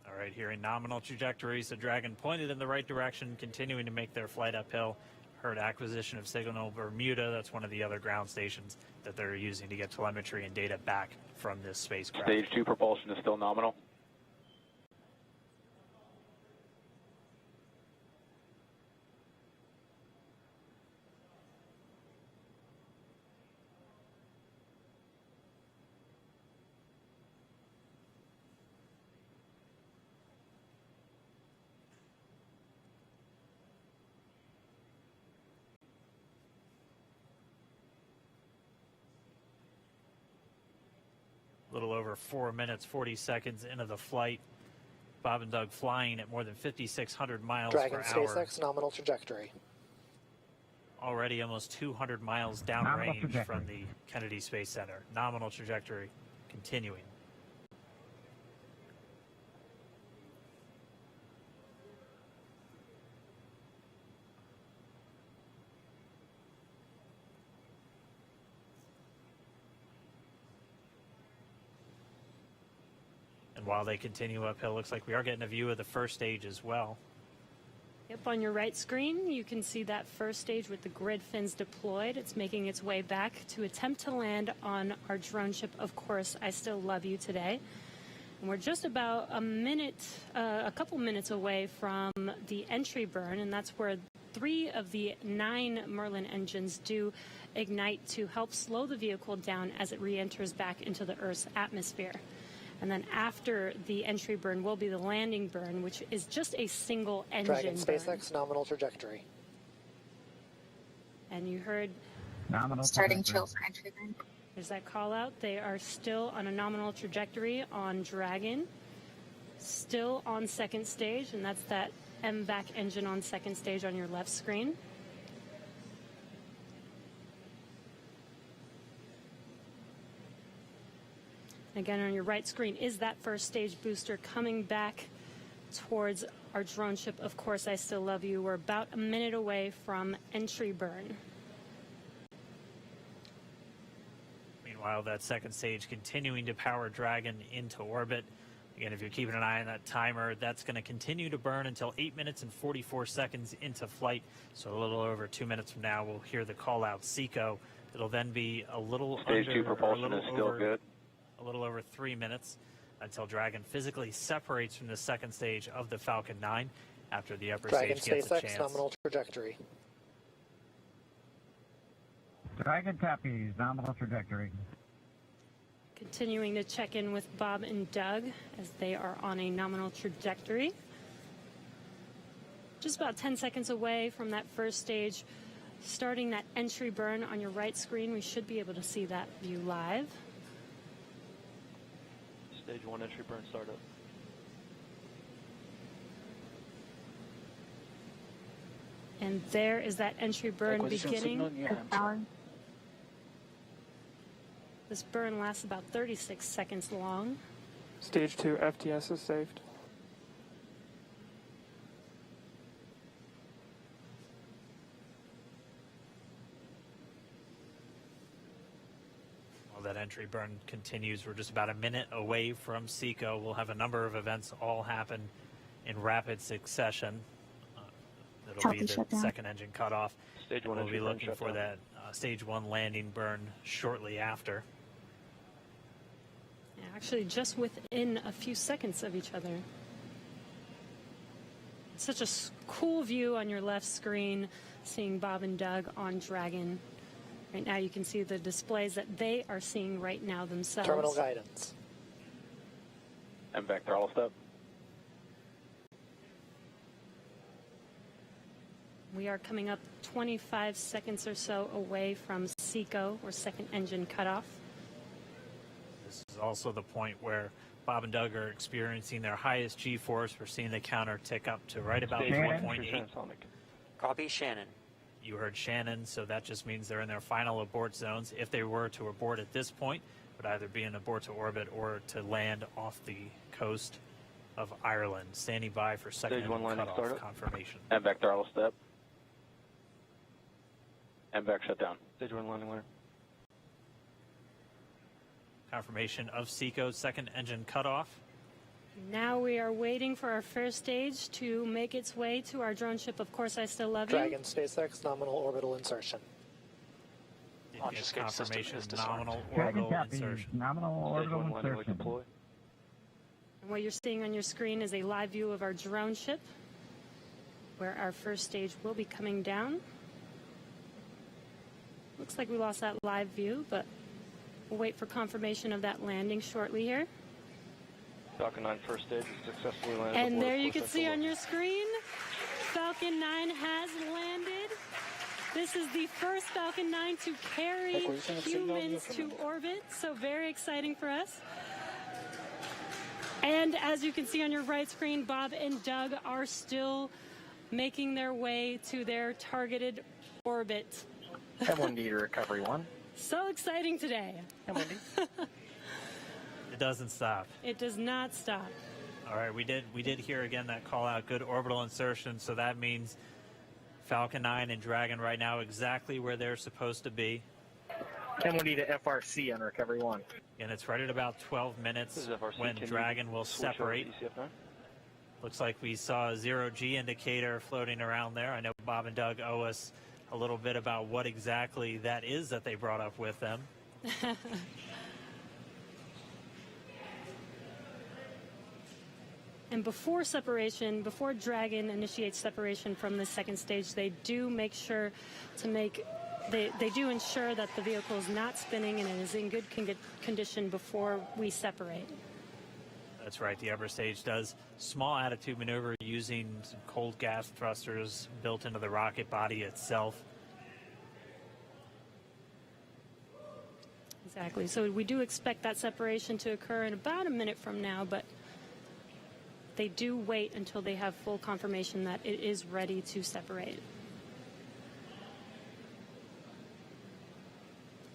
All right, here in nominal trajectory, so Dragon pointed in the right direction, continuing to make their flight uphill. Heard acquisition of signal Bermuda. That's one of the other ground stations that they're using to get telemetry and data back from this spacecraft. Stage 2 propulsion is still nominal. A little over 4 minutes, 40 seconds into the flight. Bob and Doug flying at more than 5,600 miles Dragon per hour. SpaceX nominal trajectory. Already almost 200 miles downrange from the Kennedy Space Center. Nominal trajectory continuing. And while they continue uphill, looks like we are getting a view of the first stage as well. Up on your right screen, you can see that first stage with the grid fins deployed. It's making its way back to attempt to land on our drone ship, Of Course, I Still Love You Today. And we're just about a couple minutes away from the entry burn, and that's where 3 of the 9 Merlin engines do ignite to help slow the vehicle down as it re-enters back into the Earth's atmosphere. And then after the entry burn will be the landing burn, which is just a single engine Dragon burn. SpaceX nominal trajectory. And you heard Nominal Starting trajectory. chill for entry burn. there's that call out. They are still on a nominal trajectory on Dragon, still on second stage, and that's that MVAC engine on second stage on your left screen. Again, on your right screen is that first stage booster coming back towards our drone ship, Of Course, I Still Love You. We're about a minute away from entry burn. Meanwhile, that second stage continuing to power Dragon into orbit. Again, if you're keeping an eye on that timer, that's going to continue to burn until 8 minutes and 44 seconds into flight. So a little over 2 minutes from now, we'll hear the call out SECO. It'll then be a little Stage under, 2 propulsion is still good. A little over 3 minutes until Dragon physically separates from the second stage of the Falcon 9 after the upper Dragon stage gets a SpaceX chance. nominal trajectory. Dragon copies, nominal trajectory. Continuing to check in with Bob and Doug as they are on a nominal trajectory. Just about 10 seconds away from that first stage, starting that entry burn on your right screen. We should be able to see that view live. Stage 1 entry burn startup. And there is that entry burn beginning. This burn lasts about 36 seconds long. Stage 2 FTS is saved. That entry burn continues. We're just about a minute away from SECO. We'll have a number of events all happen in rapid succession. It'll be the second engine cutoff. Stage 1 we'll entry be burn looking shut for down. that stage 1 landing burn shortly after. Yeah, actually, just within a few seconds of each other. Such a cool view on your left screen, seeing Bob and Doug on Dragon. Right now you can see the displays that they are seeing right now themselves. Terminal guidance. MVAC throttle step. We are coming up 25 seconds or so away from SECO, or second engine cutoff. This is also the point where Bob and Doug are experiencing their highest G-force. We're seeing the counter tick up to right about 1.8. Copy, Shannon. You heard Shannon, so that just means they're in their final abort zones. If they were to abort at this point, it would either be an abort to orbit or to land off the coast of Ireland. Standing by for second Stage 1 landing cutoff startup. confirmation. MVAC throttle step. MVAC shut down. Stage 1 landing winner. Confirmation of SECO's second engine cutoff. Now we are waiting for our first stage to make its way to our drone ship, Of Course, I Still Love You. Dragon SpaceX nominal orbital insertion. Launch escape confirmation system is nominal Dragon orbital copies, insertion. nominal Stage orbital 1 landing insertion. deploy. And what you're seeing on your screen is a live view of our drone ship, where our first stage will be coming down. Looks like we lost that live view, but we'll wait for confirmation of that landing shortly here. Falcon 9 first stage is successfully landed. And aboard there you Of Course can see I Still on your screen, Falcon 9 has landed. This is the first Falcon 9 to carry Acquisition of signal humans to information. orbit, so very exciting for us. And as you can see on your right screen, Bob and Doug are still making their way to their targeted orbit. M1D to recovery 1. So exciting today. It doesn't stop. It does not stop. All right, we did hear again that call out, good orbital insertion, so that means Falcon 9 and Dragon right now exactly where they're supposed to be. M1D to FRC on recovery 1. And it's right at about 12 minutes This is FRC. when Can you Dragon will switch over to separate. ECF9? Looks like we saw a zero-G indicator floating around there. I know Bob and Doug owe us a little bit about what exactly that is that they brought up with them. And before separation, before Dragon initiates separation from the second stage, they do make sure to they do ensure that the vehicle is not spinning and it is in good condition before we separate. That's right. The upper stage does small attitude maneuver using some cold gas thrusters built into the rocket body itself. Exactly. So we do expect that separation to occur in about a minute from now, but they do wait until they have full confirmation that it is ready to separate.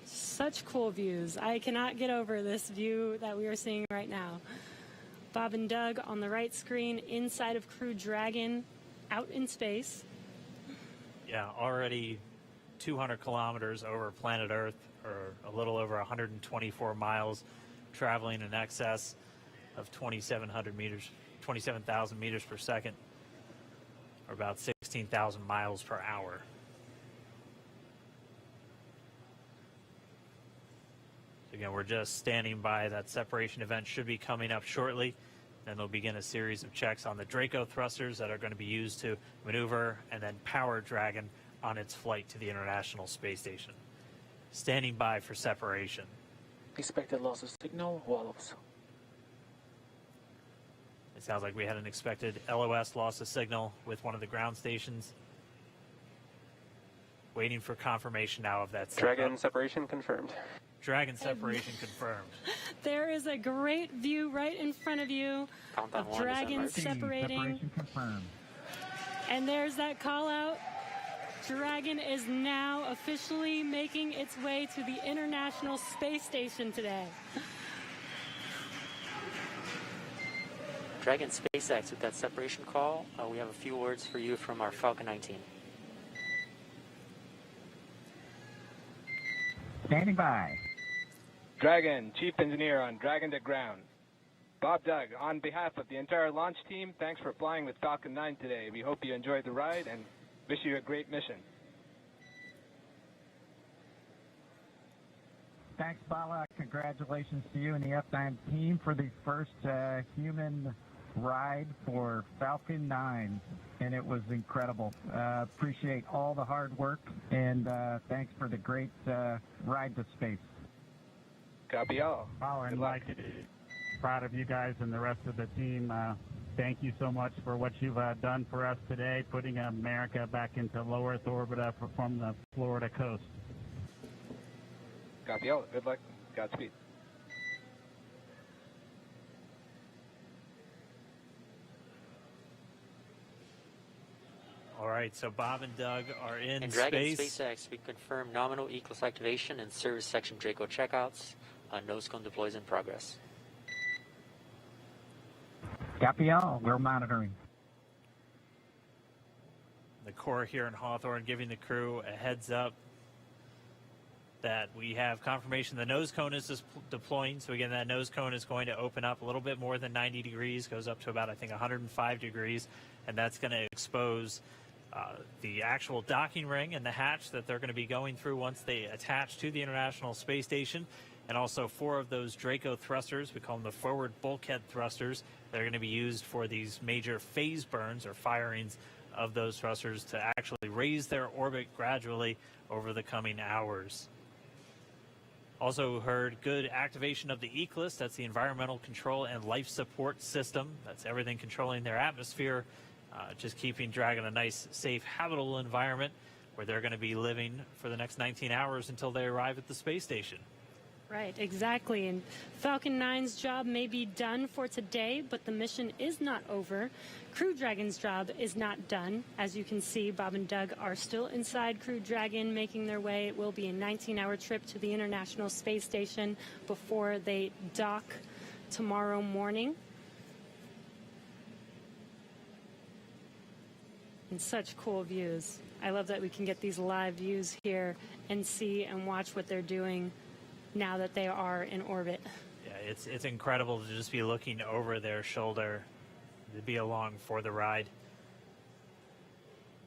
Such cool views. I cannot get over this view that we are seeing right now. Bob and Doug on the right screen inside of Crew Dragon out in space. Yeah, already 200 kilometers over planet Earth, or a little over 124 miles, traveling in excess of 27,000 meters per second, or about 16,000 miles per hour. So again, we're just standing by. That separation event should be coming up shortly. Then they'll begin a series of checks on the Draco thrusters that are going to be used to maneuver and then power Dragon on its flight to the International Space Station. Standing by for separation. Expected loss of signal, wallows. It sounds like we had an expected LOS, loss of signal, with one of the ground stations. Waiting for confirmation now of that. Dragon separation confirmed. Dragon separation confirmed. There is a great view right in front of you of Dragon separating. Separation confirmed. And there's that call out. Dragon is now officially making its way to the International Space Station today. Dragon SpaceX with that separation call. We have a few words for you from our Falcon 9 team. Standing by. Dragon, Chief Engineer on Dragon to Ground. Bob Doug, on behalf of the entire launch team, thanks for flying with Falcon 9 today. We hope you enjoyed the ride and wish you a great mission. Thanks, Bala. Congratulations to you and the F9 team for the first human ride for Falcon 9, and it was incredible. Appreciate all the hard work, and thanks for the great ride to space. Copy all. Good luck. Proud of you guys and the rest of the team. Thank you so much for what you've done for us today, putting America back into low Earth orbit from the Florida coast. Copy all. Good luck. Godspeed. All right, so Bob and Doug are in And Dragon space. SpaceX, we confirm nominal ECLS activation and service section Draco checkouts. Nose cone deploys in progress. Copy all. We're monitoring. The Corps here in Hawthorne giving the crew a heads up that we have confirmation the nose cone is deploying. So again, that nose cone is going to open up a little bit more than 90 degrees, goes up to about, I think, 105 degrees, and that's going to expose the actual docking ring and the hatch that they're going to be going through once they attach to the International Space Station. And also 4 of those Draco thrusters, we call them the forward bulkhead thrusters, that are going to be used for these major phase burns or firings of those thrusters to actually raise their orbit gradually over the coming hours. Also heard good activation of the ECLS, that's the Environmental Control and Life Support System. That's everything controlling their atmosphere, just keeping Dragon a nice, safe, habitable environment where they're going to be living for the next 19 hours until they arrive at the space station. Right, exactly. And Falcon 9's job may be done for today, but the mission is not over. Crew Dragon's job is not done. As you can see, Bob and Doug are still inside Crew Dragon, making their way. It will be a 19-hour trip to the International Space Station before they dock tomorrow morning. And such cool views. I love that we can get these live views here and see and watch what they're doing now that they are in orbit. Yeah, it's incredible to just be looking over their shoulder to be along for the ride.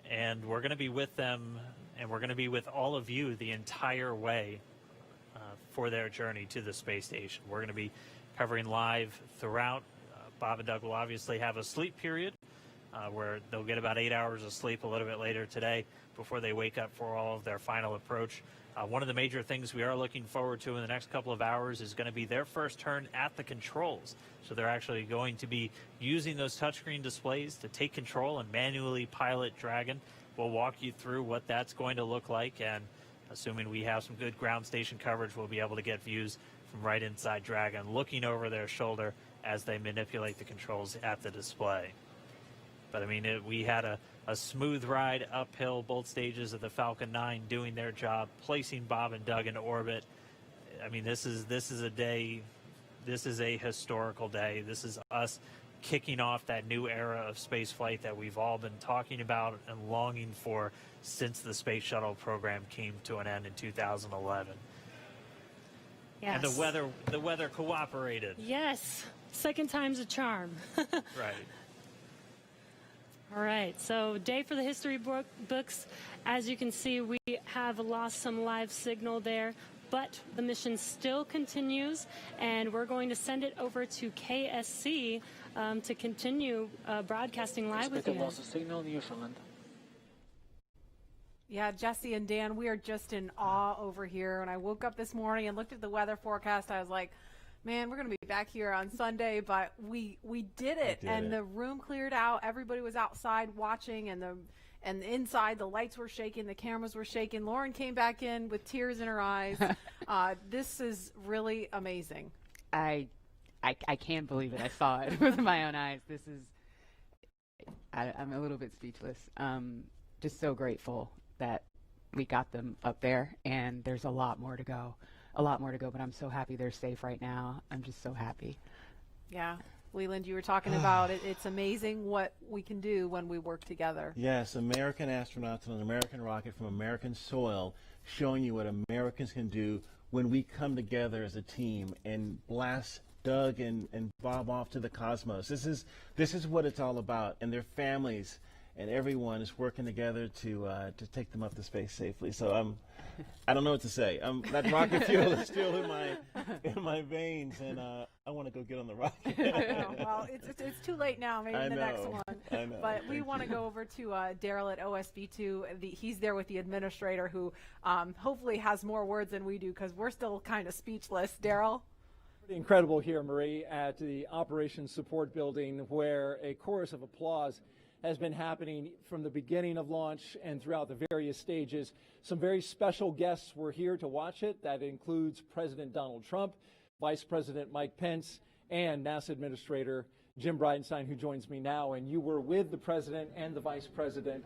And we're going to be with them, and we're going to be with all of you the entire way for their journey to the space station. We're going to be covering live throughout. Bob and Doug will obviously have a sleep period where they'll get about 8 hours of sleep a little bit later today before they wake up for all of their final approach. One of the major things we are looking forward to in the next couple of hours is going to be their first turn at the controls. So they're actually going to be using those touchscreen displays to take control and manually pilot Dragon. We'll walk you through what that's going to look like, and assuming we have some good ground station coverage, we'll be able to get views from right inside Dragon, looking over their shoulder as they manipulate the controls at the display. But I mean, we had a smooth ride uphill, both stages of the Falcon 9 doing their job, placing Bob and Doug in orbit. I mean, this is a day, this is a historical day. This is us kicking off that new era of space flight that we've all been talking about and longing for since the space shuttle program came to an end in 2011. Yes. And the weather cooperated. Yes. Second time's a charm. Right. All right, so day for the history books. As you can see, we have lost some live signal there, but the mission still continues, and we're going to send it over to KSC to continue broadcasting live with you. Loss of signal, Newfoundland. Yeah, Jesse and Dan, we are just in awe over here. When I woke up this morning and looked at the weather forecast, I was like, man, we're going to be back here on Sunday, but we did it. The room cleared out. Everybody was outside watching, and inside the lights were shaking, the cameras were shaking. Lauren came back in with tears in her eyes. This is really amazing. I can't believe it. I saw it with my own eyes. This is, I'm a little bit speechless. Just so grateful that we got them up there, and there's a lot more to go. But I'm so happy they're safe right now. I'm just so happy. Yeah. Leland, you were talking about it. It's amazing what we can do when we work together. Yes, American astronauts on an American rocket from American soil, showing you what Americans can do when we come together as a team and blast Doug and Bob off to the cosmos. This is what it's all about, and their families and everyone is working together to take them up to space safely. So I don't know what to say. That rocket fuel is still in my veins, and I want to go get on the rocket. Well, it's too late now. Maybe the next one. I know. But we want to go over to Daryl at OSB2. He's there with the administrator, who hopefully has more words than we do, because we're still kind of speechless. Daryl? Pretty incredible here, Marie, at the Operations Support Building, where a chorus of applause has been happening from the beginning of launch and throughout the various stages. Some very special guests were here to watch it. That includes President Donald Trump, Vice President Mike Pence, and NASA Administrator Jim Bridenstine, who joins me now. And you were with the President and the Vice President.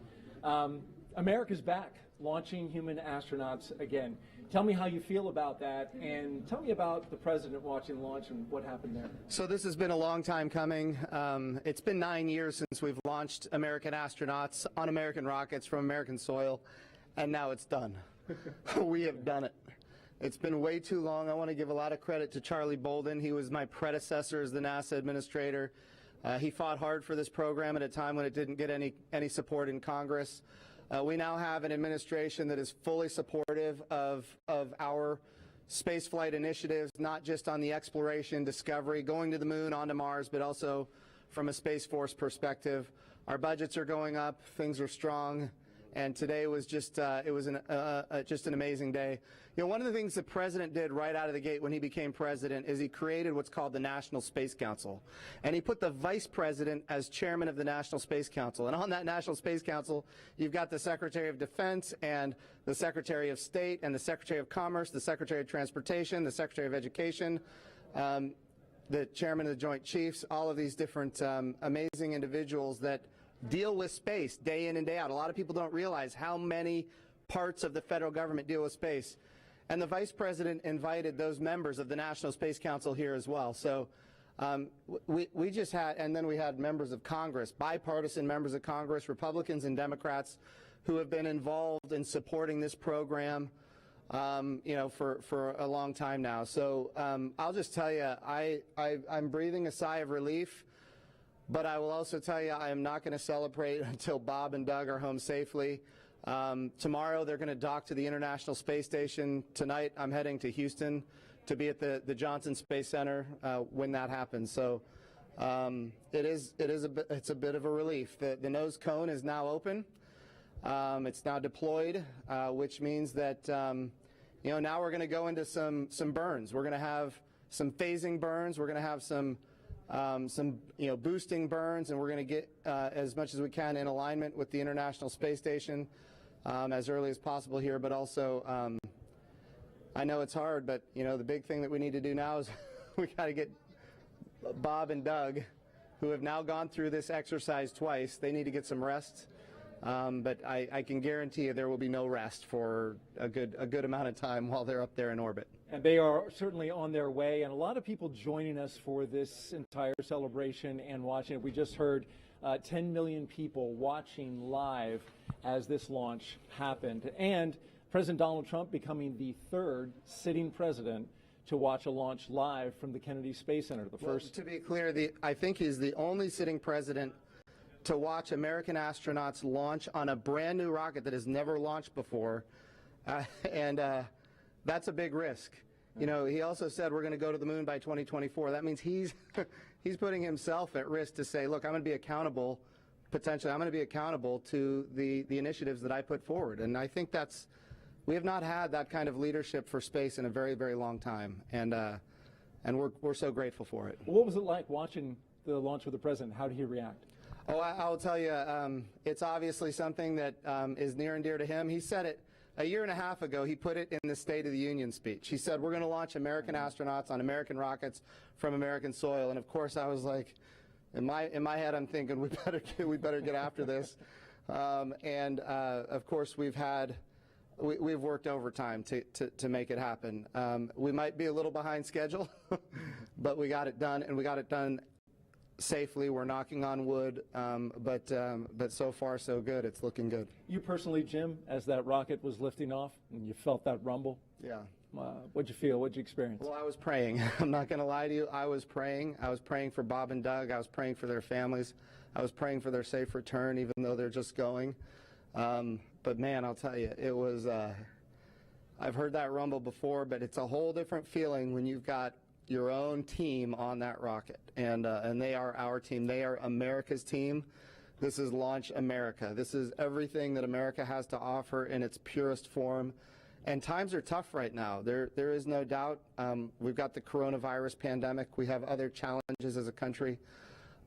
America's back, launching human astronauts again. Tell me how you feel about that, and tell me about the President watching the launch and what happened there. So this has been a long time coming. It's been 9 years since we've launched American astronauts on American rockets from American soil, and now it's done. We have done it. It's been way too long. I want to give a lot of credit to Charlie Bolden. He was my predecessor as the NASA administrator. He fought hard for this program at a time when it didn't get any support in Congress. We now have an administration that is fully supportive of our spaceflight initiatives, not just on the exploration, discovery, going to the moon, onto Mars, but also from a Space Force perspective. Our budgets are going up, things are strong, and today was just just an amazing day. You know, one of the things the President did right out of the gate when he became President is he created what's called the National Space Council. And he put the Vice President as chairman of the National Space Council. And on that National Space Council, you've got the Secretary of Defense and the Secretary of State and the Secretary of Commerce, the Secretary of Transportation, the Secretary of Education, the chairman of the Joint Chiefs, all of these different amazing individuals that deal with space day in and day out. A lot of people don't realize how many parts of the federal government deal with space. And the Vice President invited those members of the National Space Council here as well. So we just had, and then we had members of Congress, bipartisan members of Congress, Republicans and Democrats, who have been involved in supporting this program, you know, for a long time now. So I'll just tell you, I'm breathing a sigh of relief. But I will also tell you, I am not going to celebrate until Bob and Doug are home safely. Tomorrow, they're going to dock to the International Space Station. Tonight, I'm heading to Houston to be at the Johnson Space Center when that happens. So it's a bit of a relief. The nose cone is now open. It's now deployed, which means that now we're going to go into some burns. We're going to have some phasing burns. We're going to have some boosting burns, and we're going to get as much as we can in alignment with the International Space Station as early as possible here. But also, I know it's hard, but the big thing that we need to do now is we got to get Bob and Doug, who have now gone through this exercise twice. They need to get some rest. But I can guarantee you there will be no rest for a good amount of time while they're up there in orbit. And they are certainly on their way, and a lot of people joining us for this entire celebration and watching it. We just heard 10 million people watching live as this launch happened, and President Donald Trump becoming the third sitting president to watch a launch live from the Kennedy Space Center. To be clear, I think he's the only sitting president to watch American astronauts launch on a brand new rocket that has never launched before, and that's a big risk. He also said we're going to go to the moon by 2024. That means he's putting himself at risk to say, look, I'm going to be accountable, potentially, I'm going to be accountable to the initiatives that I put forward. And I think we have not had that kind of leadership for space in a very, very long time, and we're so grateful for it. What was it like watching the launch with the president? How did he react? Oh, I'll tell you, it's obviously something that is near and dear to him. He said it a year and a half ago. He put it in the State of the Union speech. He said, we're going to launch American astronauts on American rockets from American soil. And of course, I was like, in my head, I'm thinking, we better get after this. Of course, we've worked overtime to make it happen. We might be a little behind schedule, but we got it done, and we got it done safely. We're knocking on wood, but so far so good. It's looking good. You personally, Jim, as that rocket was lifting off and you felt that rumble? Yeah. What'd you feel? What'd you experience? Well, I was praying. I'm not going to lie to you. I was praying. I was praying for Bob and Doug. I was praying for their families. I was praying for their safe return, even though they're just going. But man, I'll tell you, it was, I've heard that rumble before, but it's a whole different feeling when you've got your own team on that rocket, and they are our team. They are America's team. This is Launch America. This is everything that America has to offer in its purest form. And times are tough right now. There is no doubt. We've got the coronavirus pandemic. We have other challenges as a country.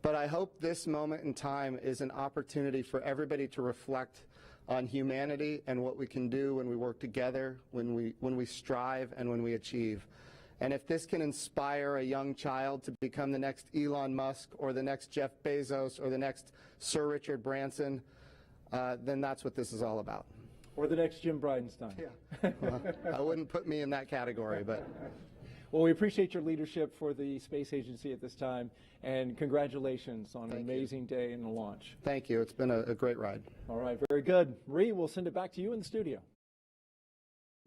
But I hope this moment in time is an opportunity for everybody to reflect on humanity and what we can do when we work together, when we strive, and when we achieve. And if this can inspire a young child to become the next Elon Musk or the next Jeff Bezos or the next Sir Richard Branson, then that's what this is all about. Or the next Jim Bridenstine. Yeah. Well, I wouldn't put me in that category, but. Well, we appreciate your leadership for the space agency at this time, and congratulations on an amazing day in the launch. Thank you. It's been a great ride. All right, very good. Marie, we'll send it back to you in the studio.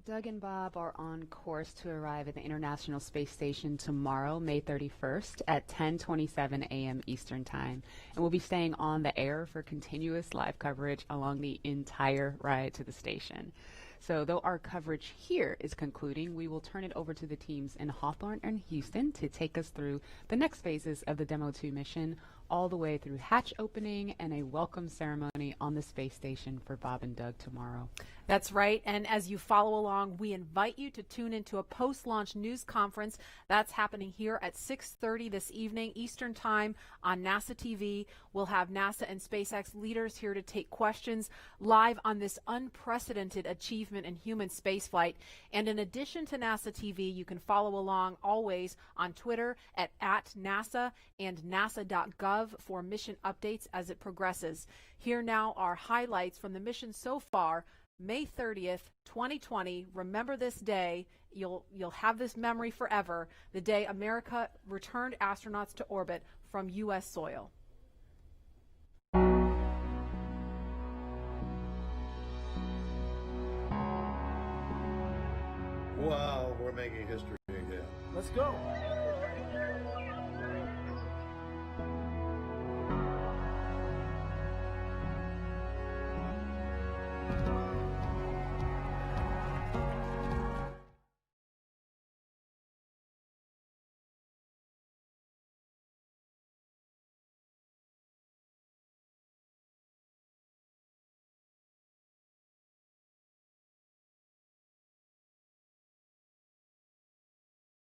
Doug and Bob are on course to arrive at the International Space Station tomorrow, May 31st at 10:27 a.m. Eastern Time. And we'll be staying on the air for continuous live coverage along the entire ride to the station. So though our coverage here is concluding, we will turn it over to the teams in Hawthorne and Houston to take us through the next phases of the Demo 2 mission, all the way through hatch opening and a welcome ceremony on the space station for Bob and Doug tomorrow. That's right. And as you follow along, we invite you to tune into a post-launch news conference that's happening here at 6:30 this evening Eastern Time on NASA TV. We'll have NASA and SpaceX leaders here to take questions live on this unprecedented achievement in human spaceflight. And in addition to NASA TV, you can follow along always on Twitter at @NASA and nasa.gov for mission updates as it progresses. Here now are highlights from the mission so far. May 30th, 2020. Remember this day. You'll have this memory forever. The day America returned astronauts to orbit from U.S. soil. Wow, we're making history again. Let's go.